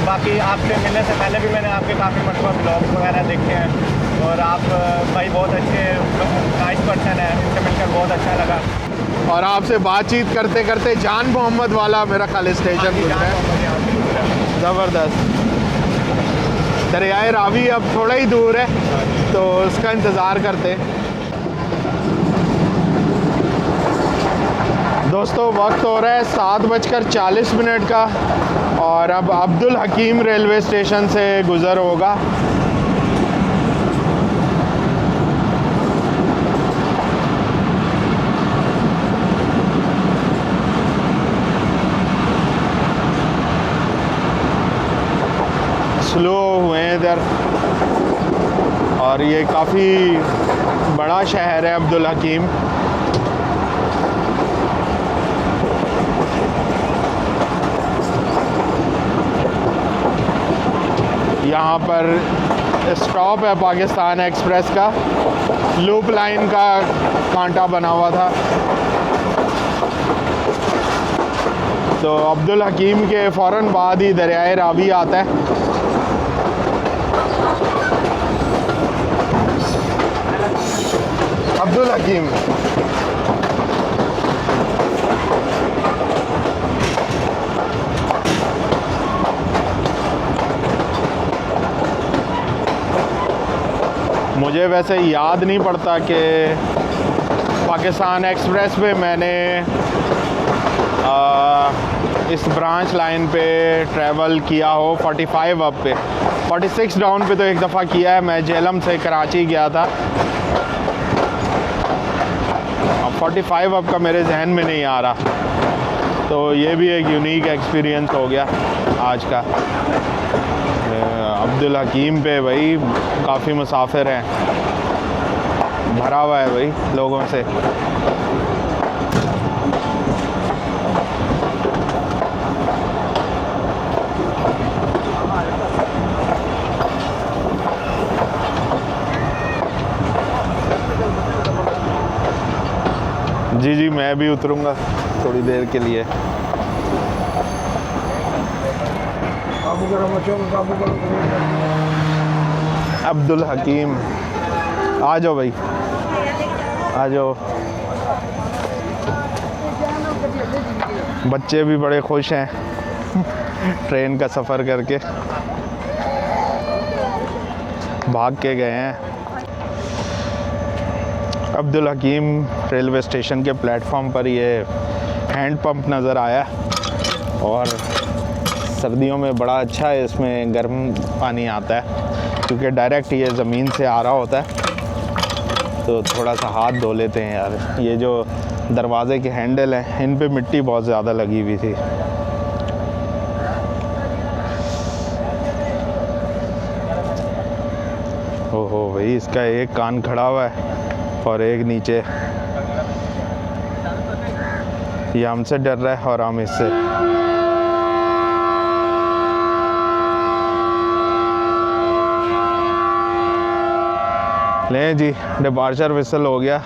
बाकी आपसे मिलने से पहले भी मैंने आपके काफ़ी मरतबा ब्लॉग्स वगैरह देखे हैं और आप भाई बहुत अच्छे नाइस पर्सन है। इनसे मिलकर बहुत अच्छा लगा। और आपसे बातचीत करते करते जान मोहम्मद वाला मेरा ख्याल स्टेशन गुजरा है। ज़बरदस्त। दरियाए रावी अब थोड़ा ही दूर है, तो उसका इंतज़ार करते हैं। दोस्तों वक्त हो रहा है 7:40 का और अब अब्दुल हकीम रेलवे स्टेशन से गुज़र होगा। स्लो हुए हैं इधर, और ये काफ़ी बड़ा शहर है अब्दुल हकीम। यहाँ पर स्टॉप है पाकिस्तान एक्सप्रेस का। लूप लाइन का कांटा बना हुआ था। तो अब्दुल हकीम के फ़ौरन बाद ही दरियाए रावी आता है। अब्दुल हकीम। मुझे वैसे याद नहीं पड़ता कि पाकिस्तान एक्सप्रेस पे मैंने इस ब्रांच लाइन पे ट्रैवल किया हो 45 अप पे। 46 डाउन पे तो एक दफ़ा किया है। मैं जेलम से कराची गया था। अब 45 अप का मेरे जहन में नहीं आ रहा, तो ये भी एक यूनिक एक्सपीरियंस हो गया आज का। अब्दुल हकीम पे भाई काफ़ी मुसाफिर हैं। भरा हुआ है भाई लोगों से। जी जी, मैं भी उतरूंगा थोड़ी देर के लिए। काबू करो बच्चों को, काबू करो। अब्दुल हकीम, आ जाओ भाई, आ जाओ। बच्चे भी बड़े खुश हैं ट्रेन का सफ़र करके, भाग के गए हैं। अब्दुल हकीम रेलवे स्टेशन के प्लेटफॉर्म पर ये हैंड पंप नज़र आया और सर्दियों में बड़ा अच्छा है, इसमें गर्म पानी आता है क्योंकि डायरेक्ट ये ज़मीन से आ रहा होता है। तो थोड़ा सा हाथ धो लेते हैं यार। ये जो दरवाज़े के हैंडल हैं इन पे मिट्टी बहुत ज़्यादा लगी हुई थी। ओहो भाई, इसका एक कान खड़ा हुआ है और एक नीचे। ये हमसे डर रहा है और हम इससे। लें जी, डिपार्चर विसल हो गया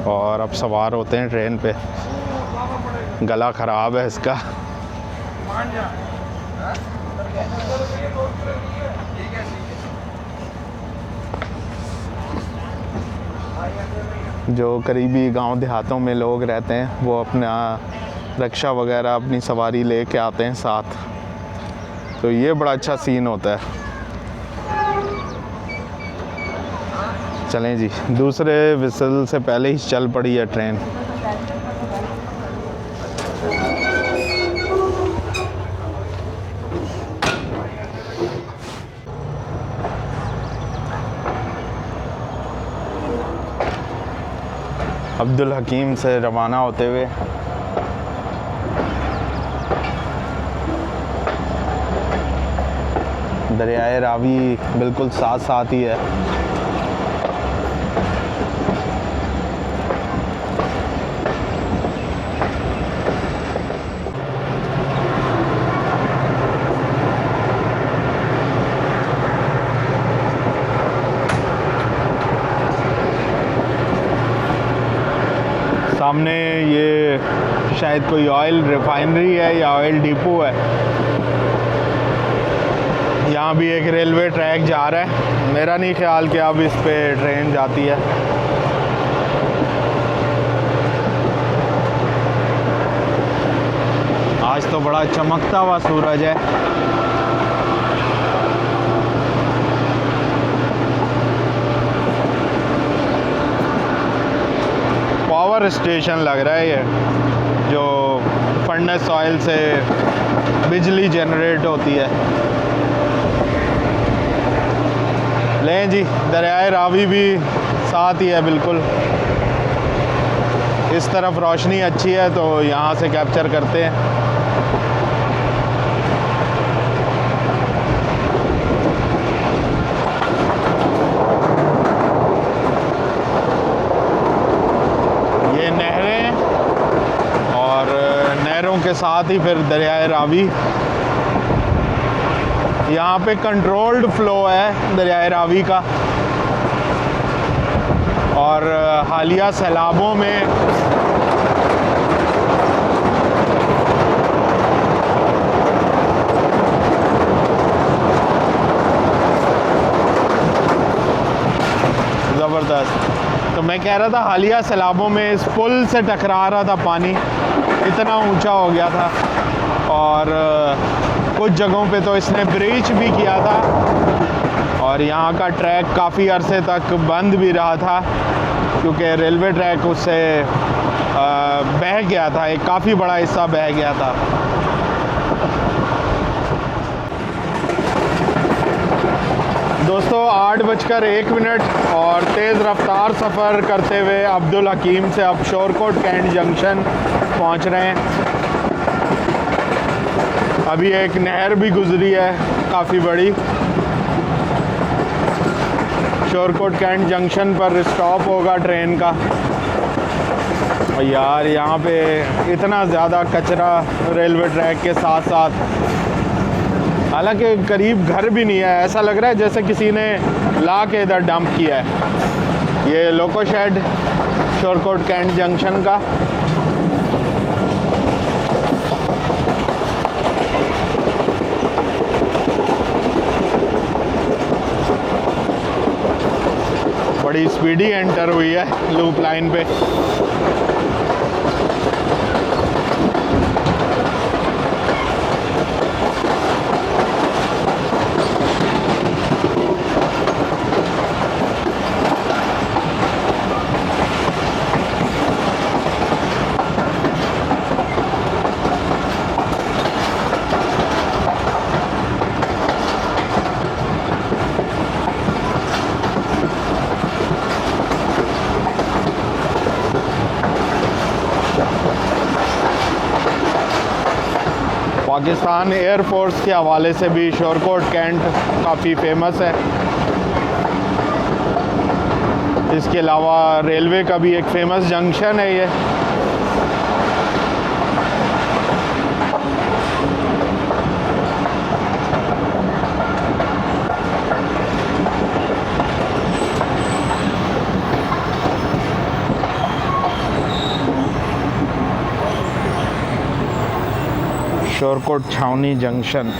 और अब सवार होते हैं ट्रेन पे। गला ख़राब है इसका। जो करीबी गांव देहातों में लोग रहते हैं वो अपना रिक्शा वगैरह अपनी सवारी लेके आते हैं साथ, तो ये बड़ा अच्छा सीन होता है। चलें जी, दूसरे विसल से पहले ही चल पड़ी है ट्रेन। अब्दुल हकीम से रवाना होते हुए दरियाए रावी बिल्कुल साथ साथ ही है। सामने ये शायद कोई ऑयल रिफाइनरी है या ऑयल डिपो है। यहाँ भी एक रेलवे ट्रैक जा रहा है। मेरा नहीं ख्याल कि अब इस पे ट्रेन जाती है। आज तो बड़ा चमकता हुआ सूरज है। पावर स्टेशन लग रहा है ये, जो फर्नेस ऑयल से बिजली जनरेट होती है। लें जी, दरियाए रावी भी साथ ही है बिल्कुल। इस तरफ रोशनी अच्छी है तो यहाँ से कैप्चर करते हैं। ये नहरें और नहरों के साथ ही फिर दरियाए रावी। यहाँ पे कंट्रोल्ड फ्लो है दरियाए रावी का और हालिया सैलाबों में ज़बरदस्त। तो मैं कह रहा था हालिया सैलाबों में इस पुल से टकरा रहा था पानी, इतना ऊंचा हो गया था और कुछ जगहों पे तो इसने ब्रीच भी किया था और यहाँ का ट्रैक काफ़ी अरसे तक बंद भी रहा था क्योंकि रेलवे ट्रैक उससे बह गया था, एक काफ़ी बड़ा हिस्सा बह गया था। दोस्तों 8:01 और तेज़ रफ्तार सफ़र करते हुए अब्दुल हकीम से अब शोरकोट कैंट जंक्शन पहुँच रहे हैं। अभी एक नहर भी गुजरी है काफ़ी बड़ी। शोरकोट कैंट जंक्शन पर स्टॉप होगा ट्रेन का। और यार यहाँ पे इतना ज़्यादा कचरा रेलवे ट्रैक के साथ साथ, हालांकि करीब घर भी नहीं है, ऐसा लग रहा है जैसे किसी ने ला के इधर डंप किया है। ये loco shed Shorkot cantt junction का। बड़ी स्पीडी एंटर हुई है लूप लाइन पे। पाकिस्तान एयरफोर्स के हवाले से भी शोरकोट कैंट काफ़ी फेमस है। इसके अलावा रेलवे का भी एक फेमस जंक्शन है ये। शोरकोट छावनी जंक्शन।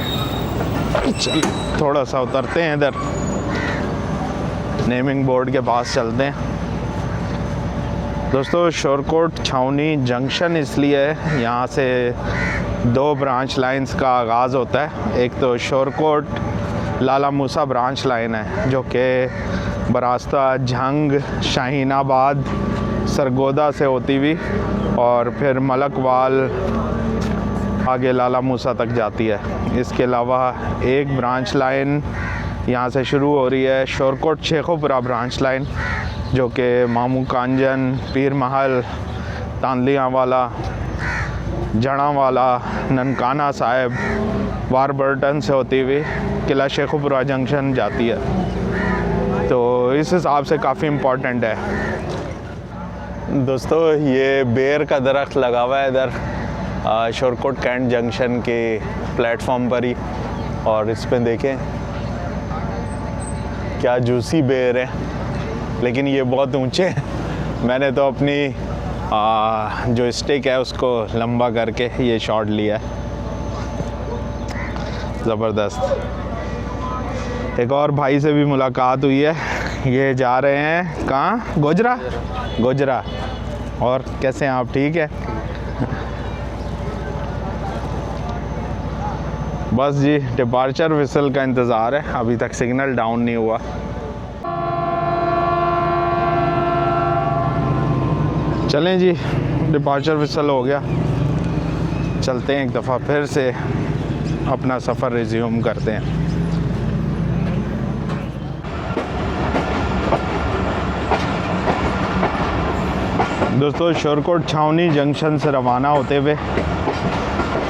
चल थोड़ा सा उतरते हैं इधर, नेमिंग बोर्ड के पास चलते हैं। दोस्तों शोरकोट छावनी जंक्शन इसलिए है, यहाँ से 2 ब्रांच लाइंस का आगाज़ होता है। एक तो शोरकोट लाला मूसा ब्रांच लाइन है जो कि बरास्ता झंग, शाहीनाबाद, सरगोदा से होती हुई और फिर मलकवाल आगे लाला मूसा तक जाती है। इसके अलावा एक ब्रांच लाइन यहाँ से शुरू हो रही है, शोरकोट शेखोपुरा ब्रांच लाइन, जो कि मामू कांजन, पीर महल, तांदलियावाला, जड़ावाला, ननकाना साहिब, वारबर्टन से होती हुई किला शेखोपुरा जंक्शन जाती है। तो इस हिसाब से काफ़ी इम्पोर्टेंट है। दोस्तों ये बेर का दरख्त लगा हुआ है इधर शोरकोट कैंट जंक्शन के प्लेटफॉर्म पर ही, और इस पे देखें क्या जूसी बेर है, लेकिन ये बहुत ऊंचे हैं। मैंने तो अपनी जो स्टिक है उसको लंबा करके ये शॉट लिया है। ज़बरदस्त। एक और भाई से भी मुलाकात हुई है, ये जा रहे हैं कहाँ? गोजरा। और कैसे हैं आप? ठीक है। बस जी डिपार्चर विसल का इंतज़ार है, अभी तक सिग्नल डाउन नहीं हुआ। चलें जी, डिपार्चर विसल हो गया, चलते हैं एक दफ़ा फिर से अपना सफ़र रिज्यूम करते हैं। दोस्तों शोरकोट छावनी जंक्शन से रवाना होते हुए,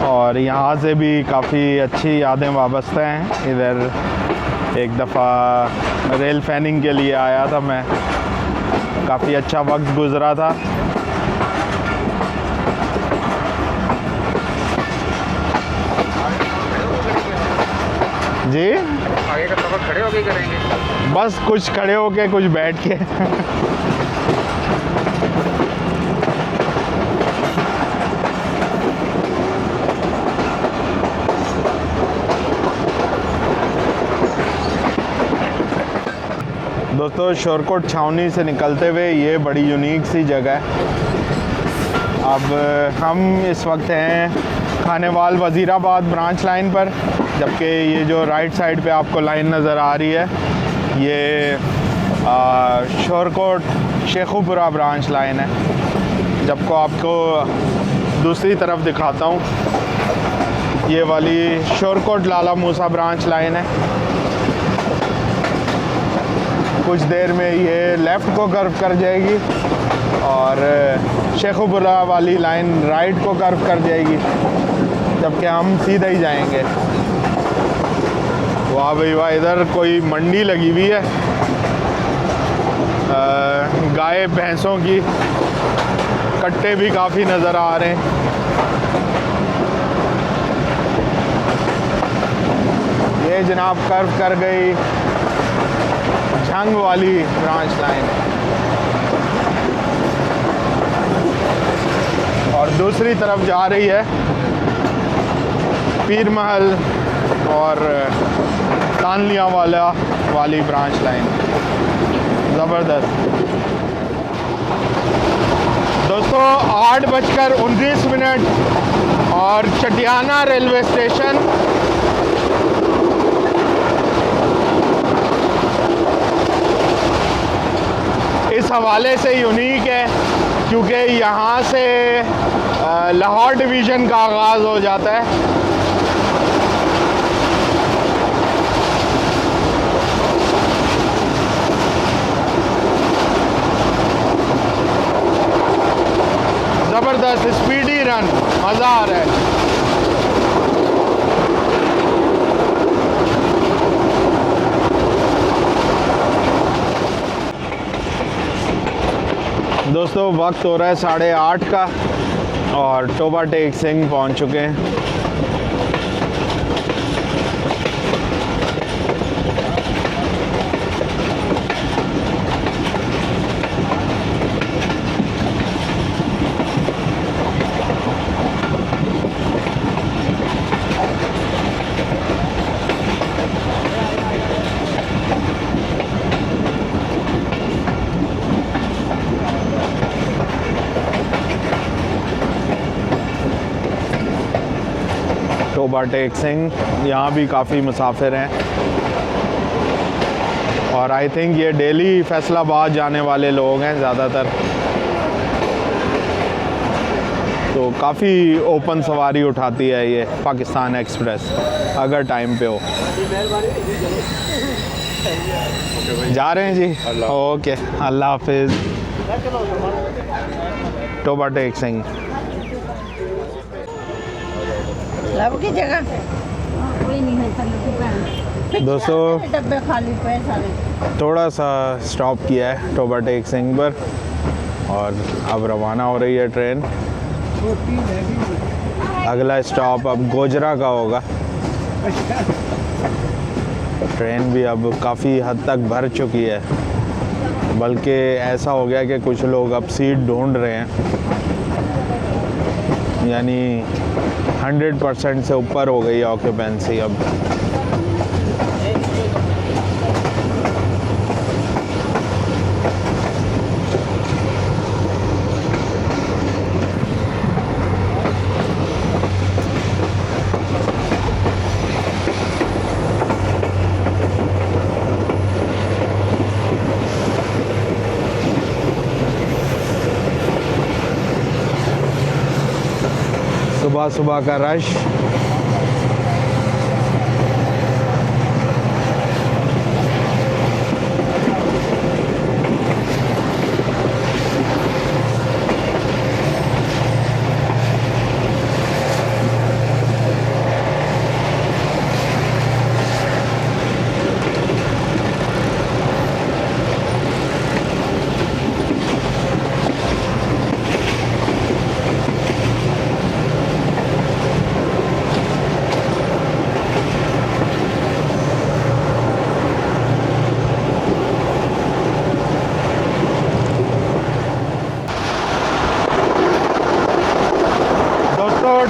और यहाँ से भी काफ़ी अच्छी यादें वाबस्ता हैं। इधर एक दफ़ा रेल फैनिंग के लिए आया था मैं, काफ़ी अच्छा वक्त गुज़रा था। जी आगे का सफर खड़े होके करेंगे? बस कुछ खड़े होके कुछ बैठ के। दोस्तों शोरकोट छावनी से निकलते हुए ये बड़ी यूनिक सी जगह है। अब हम इस वक्त हैं खानेवाल वज़ीराबाद ब्रांच लाइन पर, जबकि ये जो राइट साइड पे आपको लाइन नज़र आ रही है ये शोरकोट शेखोपुरा ब्रांच लाइन है। जबको आपको दूसरी तरफ दिखाता हूँ, ये वाली शोरकोट लाला मूसा ब्रांच लाइन है। कुछ देर में ये लेफ़्ट को कर्व कर जाएगी और शेखोपुरा वाली लाइन राइट को कर्व कर जाएगी, जबकि हम सीधा ही जाएंगे। वाह भाई वाह, इधर कोई मंडी लगी हुई है गाय भैंसों की कट्टे भी काफ़ी नज़र आ रहे हैं। ये जनाब कर्व कर गई झंग वाली ब्रांच लाइन और दूसरी तरफ जा रही है पीर महल और तानलिया वाली ब्रांच लाइन। ज़बरदस्त दोस्तों, 8:19 और चटियाना रेलवे स्टेशन इस हवाले से यूनिक है क्योंकि यहाँ से लाहौर डिवीज़न का आगाज़ हो जाता है। ज़बरदस्त स्पीडी रन, मज़ा आ रहा है। दोस्तों वक्त हो रहा है 8:30 का और टोबा टेक सिंह पहुंच चुके हैं। टोबा टेक सिंह यहाँ भी काफ़ी मुसाफिर हैं और आई थिंक ये डेली फैसलाबाद जाने वाले लोग हैं ज़्यादातर, तो काफ़ी ओपन सवारी उठाती है ये पाकिस्तान एक्सप्रेस अगर टाइम पे हो। जा रहे हैं जी, ओके, अल्लाह हाफिज़। टोबा टेक सिंह की जगह कोई नहीं है। दोस्तों डब्बे खाली पे सारे। थोड़ा सा स्टॉप किया है टोबा टेक सिंह पर और अब रवाना हो रही है ट्रेन। अगला स्टॉप अब गोजरा का होगा। ट्रेन भी अब काफ़ी हद तक भर चुकी है, बल्कि ऐसा हो गया कि कुछ लोग अब सीट ढूंढ रहे हैं, यानी 100% से ऊपर हो गई ऑक्यूपेंसी अब। सुबह सुबह का रश,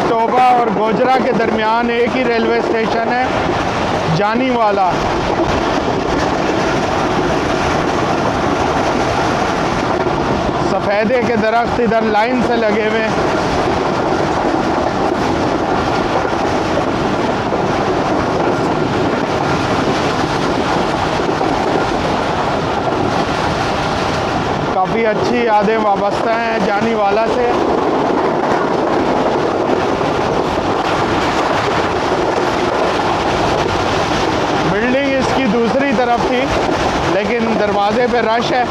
टोबा और गोजरा के दरमियान एक ही रेलवे स्टेशन है, जानीवाला। सफ़ेदे के दरख्त इधर लाइन से लगे हुए हैं। काफ़ी अच्छी यादें वाबस्ता हैं जानीवाला से। बिल्डिंग इसकी दूसरी तरफ थी, लेकिन दरवाजे पे रश है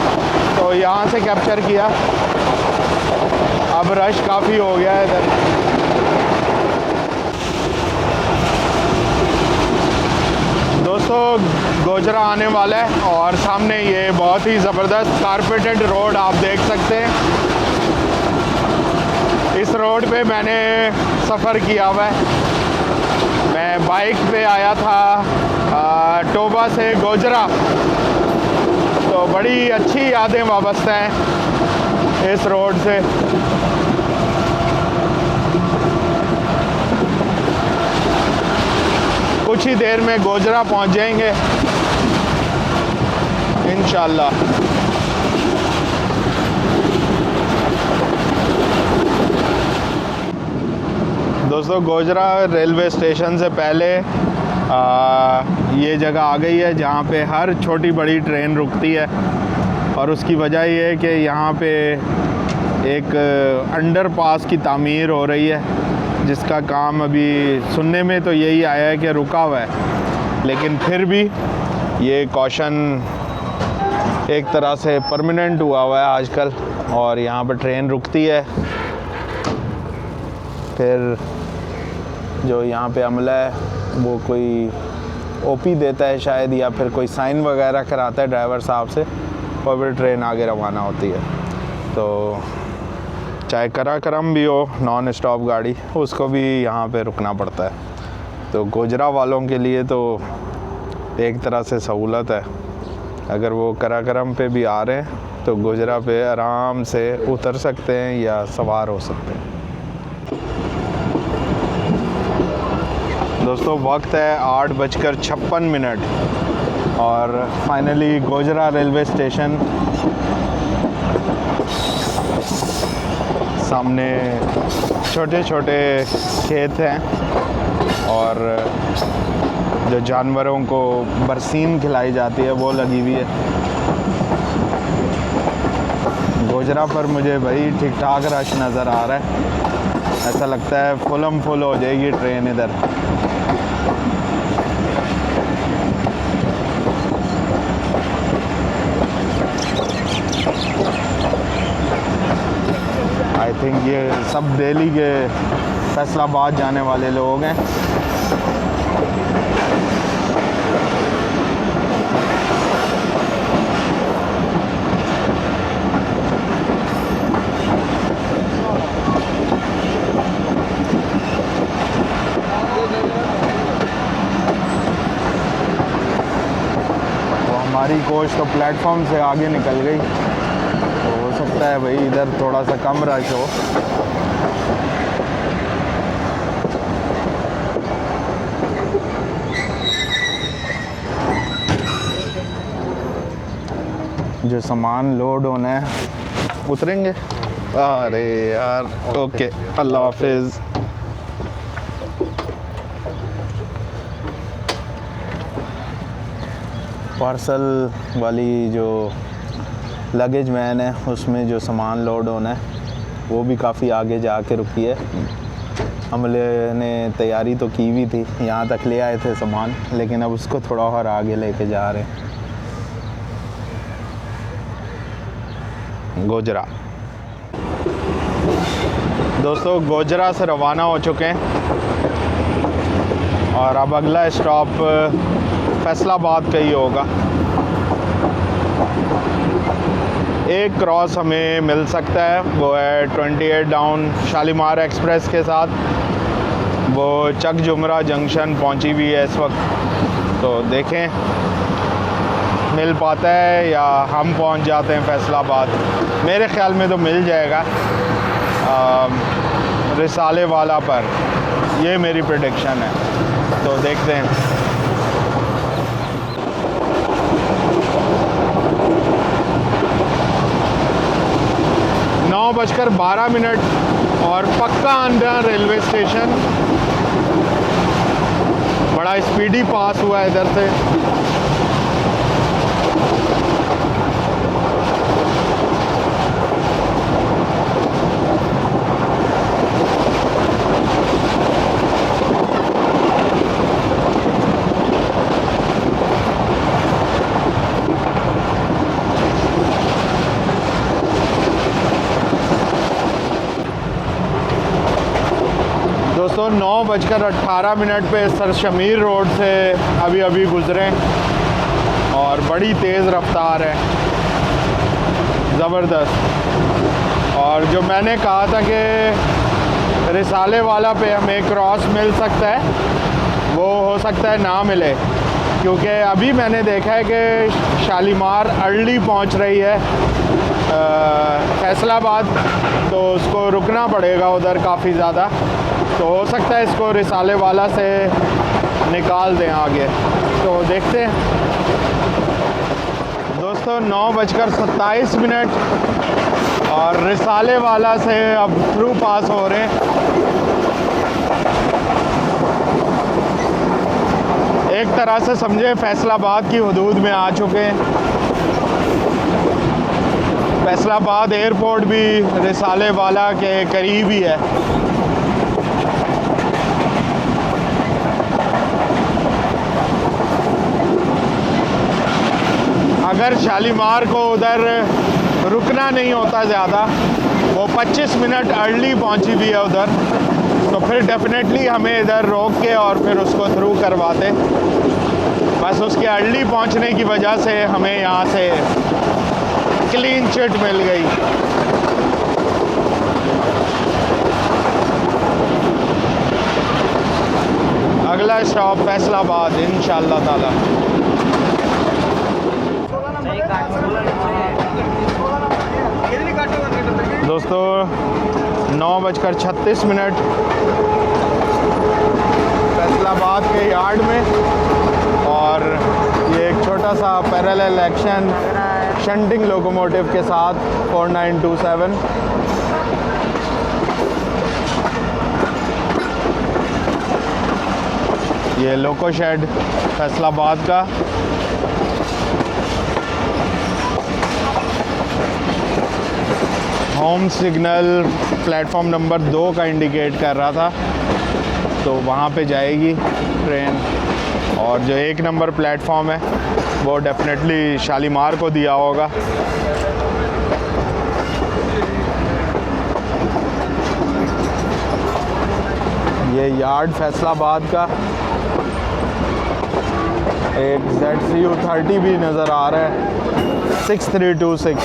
तो यहाँ से कैप्चर किया। अब रश काफ़ी हो गया है इधर। दोस्तों गोजरा आने वाला है और सामने ये बहुत ही ज़बरदस्त कारपेटेड रोड आप देख सकते हैं। इस रोड पे मैंने सफ़र किया हुआ है। मैं बाइक पे आया था टोबा से गोजरा, तो बड़ी अच्छी यादें वाबस्ता हैं इस रोड से। कुछ ही देर में गोजरा पहुंच जाएंगे इंशाल्लाह। दोस्तों गोजरा रेलवे स्टेशन से पहले ये जगह आ गई है जहाँ पे हर छोटी बड़ी ट्रेन रुकती है, और उसकी वजह ये है कि यहाँ पे एक अंडरपास की तामीर हो रही है, जिसका काम अभी सुनने में तो यही आया है कि रुका हुआ है, लेकिन फिर भी ये कॉशन एक तरह से परमानेंट हुआ है आजकल, और यहाँ पर ट्रेन रुकती है। फिर जो यहाँ पे अमला है वो कोई ओपी देता है शायद, या फिर कोई साइन वगैरह कराता है ड्राइवर साहब से, और फिर ट्रेन आगे रवाना होती है। तो चाहे कराकरम भी हो नॉन स्टॉप गाड़ी, उसको भी यहाँ पे रुकना पड़ता है। तो गोजरा वालों के लिए तो एक तरह से सहूलत है। अगर वो कराकरम पे भी आ रहे हैं तो गोजरा पे आराम से उतर सकते हैं या सवार हो सकते हैं। दोस्तों वक्त है 8:56 और फाइनली गोजरा रेलवे स्टेशन। सामने छोटे छोटे खेत हैं और जो जानवरों को बरसीन खिलाई जाती है वो लगी हुई है। गोजरा पर मुझे भाई ठीक ठाक रश नज़र आ रहा है। ऐसा लगता है फुल हो जाएगी ट्रेन इधर। आई थिंक ये सब दिल्ली के फैसलाबाद जाने वाले लोग हैं। हमारी कोच तो प्लेटफॉर्म से आगे निकल गई, तो हो सकता है भाई इधर थोड़ा सा कम रश हो। जो सामान लोड होना है उतरेंगे। अरे यार ओके, अल्लाह हाफिज़। पार्सल वाली जो लगेज वैन है उसमें जो सामान लोड होना है वो भी काफ़ी आगे जाके रुकी है। अमले ने तैयारी तो की हुई थी, यहाँ तक ले आए थे सामान, लेकिन अब उसको थोड़ा और आगे लेके जा रहे हैं। गोजरा दोस्तों गोजरा से रवाना हो चुके हैं और अब अगला स्टॉप फैसलाबाद का ही होगा। एक क्रॉस हमें मिल सकता है, वो है 28 डाउन शालीमार एक्सप्रेस के साथ। वो चक जुमरा जंक्शन पहुंची हुई है इस वक्त, तो देखें मिल पाता है या हम पहुंच जाते हैं फैसलाबाद। मेरे ख्याल में तो मिल जाएगा रिसाले वाला पर, ये मेरी प्रेडिक्शन है, तो देखते हैं। 9:12 और पक्का आंध्रा रेलवे स्टेशन। बड़ा स्पीडी पास हुआ है इधर से। दोस्तों 9:18 पे सर शमीर रोड से अभी गुज़रे और बड़ी तेज़ रफ्तार है, ज़बरदस्त। और जो मैंने कहा था कि रिसाले वाला पे हमें क्रॉस मिल सकता है, वो हो सकता है ना मिले, क्योंकि अभी मैंने देखा है कि शालीमार अर्ली पहुंच रही है फैसलाबाद, तो उसको रुकना पड़ेगा उधर काफ़ी ज़्यादा, तो हो सकता है इसको रिसाले वाला से निकाल दें आगे, तो देखते हैं। दोस्तों 9:27 और रिसाले वाला से अब थ्रू पास हो रहे हैं। एक तरह से समझे फैसलाबाद की हदूद में आ चुके हैं। फैसलाबाद एयरपोर्ट भी रिसाले वाला के करीब ही है। अगर शालीमार को उधर रुकना नहीं होता ज़्यादा, वो 25 मिनट अर्ली पहुंची हुई है उधर, तो फिर डेफिनेटली हमें इधर रोक के और फिर उसको थ्रू करवाते। बस उसके अर्ली पहुंचने की वजह से हमें यहाँ से क्लीन चिट मिल गई। अगला स्टॉप फैसलाबाद इंशाअल्लाह ताला। दोस्तों 9:36 फैसलाबाद के यार्ड में, और ये एक छोटा सा पैरेलल एक्शन शंटिंग लोकोमोटिव के साथ 4927। ये लोको शेड फैसलाबाद का। होम सिग्नल प्लेटफॉर्म नंबर 2 का इंडिकेट कर रहा था, तो वहाँ पे जाएगी ट्रेन। और जो 1 नंबर प्लेटफॉर्म है वो डेफिनेटली शालीमार को दिया होगा। ये यार्ड फैसलाबाद का। एक ZCU30 भी नज़र आ रहा है 6326।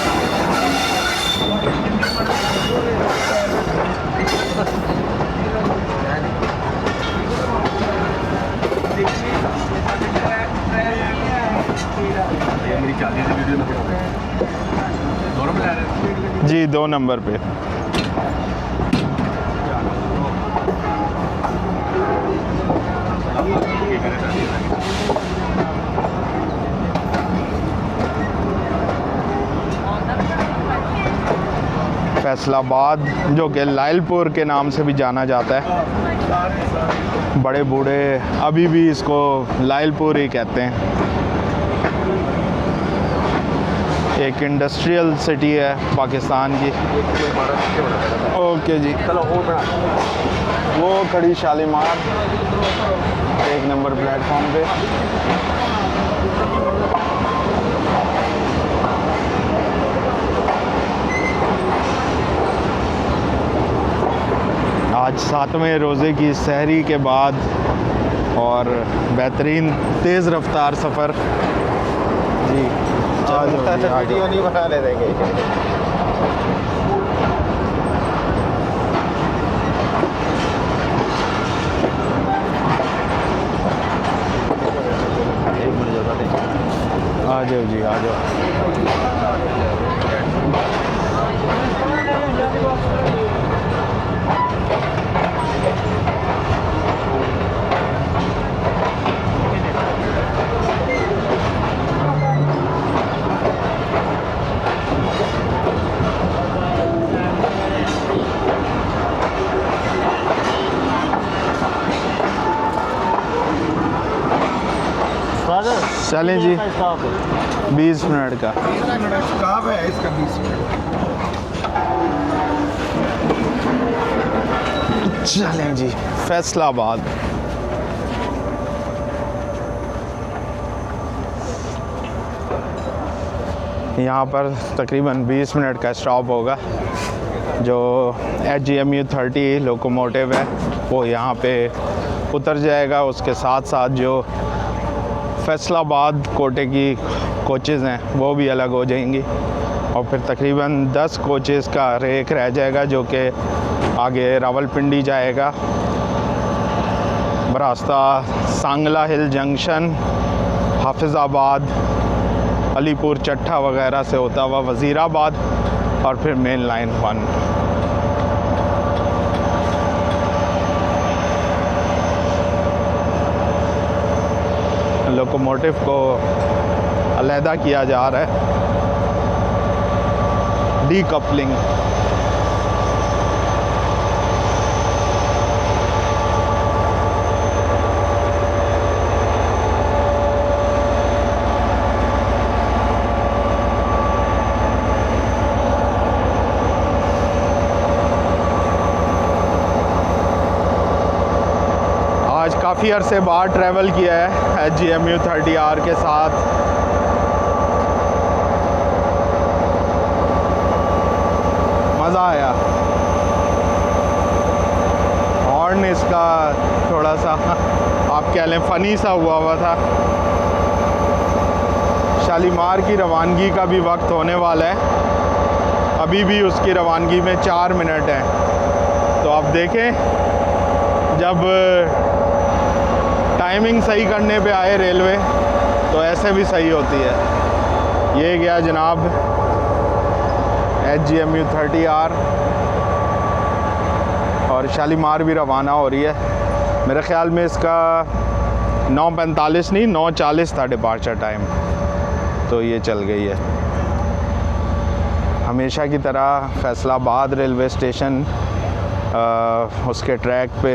जी 2 नंबर पे। फैसलाबाद जो कि लाइलपुर के नाम से भी जाना जाता है, बड़े बूढ़े अभी भी इसको लाइलपुर ही कहते हैं। एक इंडस्ट्रियल सिटी है पाकिस्तान की। ओके जी, वो खड़ी शालीमार 1 नंबर प्लेटफॉर्म पे। आज 7वें रोज़े की सहरी के बाद और बेहतरीन तेज़ रफ्तार सफ़र। जी वीडियो नहीं बना ले देंगे। आ जाओ जी, आ जाओ। चलें जी, 20 मिनट का स्टॉप है इसका 20 मिनट। चलें जी फैसलाबाद। यहाँ पर तकरीबन 20 मिनट का स्टॉप होगा। जो HGMU 30 लोकोमोटिव है वो यहाँ पे उतर जाएगा। उसके साथ साथ जो फैसलाबाद कोटे की कोचेज़ हैं वो भी अलग हो जाएंगी और फिर तकरीबन 10 कोचेज़ का रेक रह जाएगा जो कि आगे रावलपिंडी जाएगा, बरास्ता सांगला हिल जंक्शन, हाफिज़ाबाद, अलीपुर चट्टा वगैरह से होता हुआ वज़ीराबाद और फिर मेन लाइन 1। लोकोमोटिव को अलहदा किया जा रहा है, डीकपलिंग। आज काफ़ी अरसे बाद ट्रैवल किया है HGMU 30R के साथ। मज़ा आया। हॉर्न इसका थोड़ा सा आप कह लें फ़नी सा हुआ था। शालीमार की रवानगी का भी वक्त होने वाला है, अभी भी उसकी रवानगी में 4 मिनट है। तो आप देखें जब टाइमिंग सही करने पे आए रेलवे तो ऐसे भी सही होती है। ये गया जनाब HGMU 30R और शालीमार भी रवाना हो रही है। मेरे ख़्याल में इसका 9:45 नहीं 9:40 था डिपार्चर टाइम, तो ये चल गई है। हमेशा की तरह फैसलाबाद रेलवे स्टेशन उसके ट्रैक पे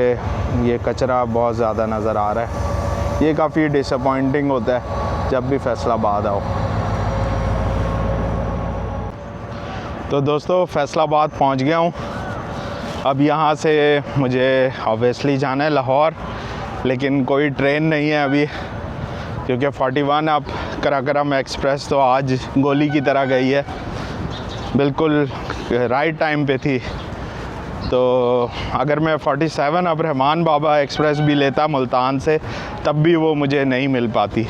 ये कचरा बहुत ज़्यादा नज़र आ रहा है। ये काफ़ी डिसअपॉइंटिंग होता है जब भी फैसलाबाद आओ। तो दोस्तों फैसलाबाद पहुंच गया हूँ। अब यहाँ से मुझे ऑब्वियसली जाना है लाहौर, लेकिन कोई ट्रेन नहीं है अभी क्योंकि 41 अब कराकरम एक्सप्रेस तो आज गोली की तरह गई है, बिल्कुल राइट टाइम पे थी। तो अगर मैं 47 अब रहमान बाबा एक्सप्रेस भी लेता मुल्तान से तब भी वो मुझे नहीं मिल पाती।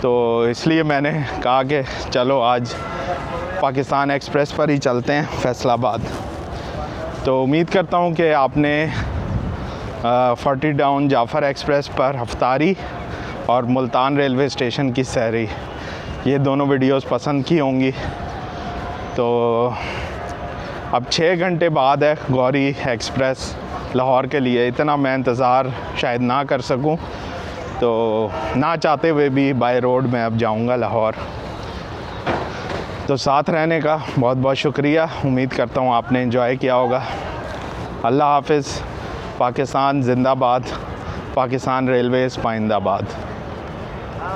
तो इसलिए मैंने कहा कि चलो आज पाकिस्तान एक्सप्रेस पर ही चलते हैं फैसलाबाद। तो उम्मीद करता हूँ कि आपने 40 डाउन जाफ़र एक्सप्रेस पर हफ्तारी और मुल्तान रेलवे स्टेशन की सैरी ये दोनों वीडियोस पसंद की होंगी। तो अब 6 घंटे बाद है गौरी एक्सप्रेस लाहौर के लिए। इतना मैं इंतज़ार शायद ना कर सकूं, तो ना चाहते हुए भी बाय रोड में अब जाऊंगा लाहौर। तो साथ रहने का बहुत बहुत शुक्रिया। उम्मीद करता हूं आपने एंजॉय किया होगा। अल्लाह हाफ़िज़। पाकिस्तान ज़िंदाबाद। पाकिस्तान रेलवेज़ पाइंदाबाद।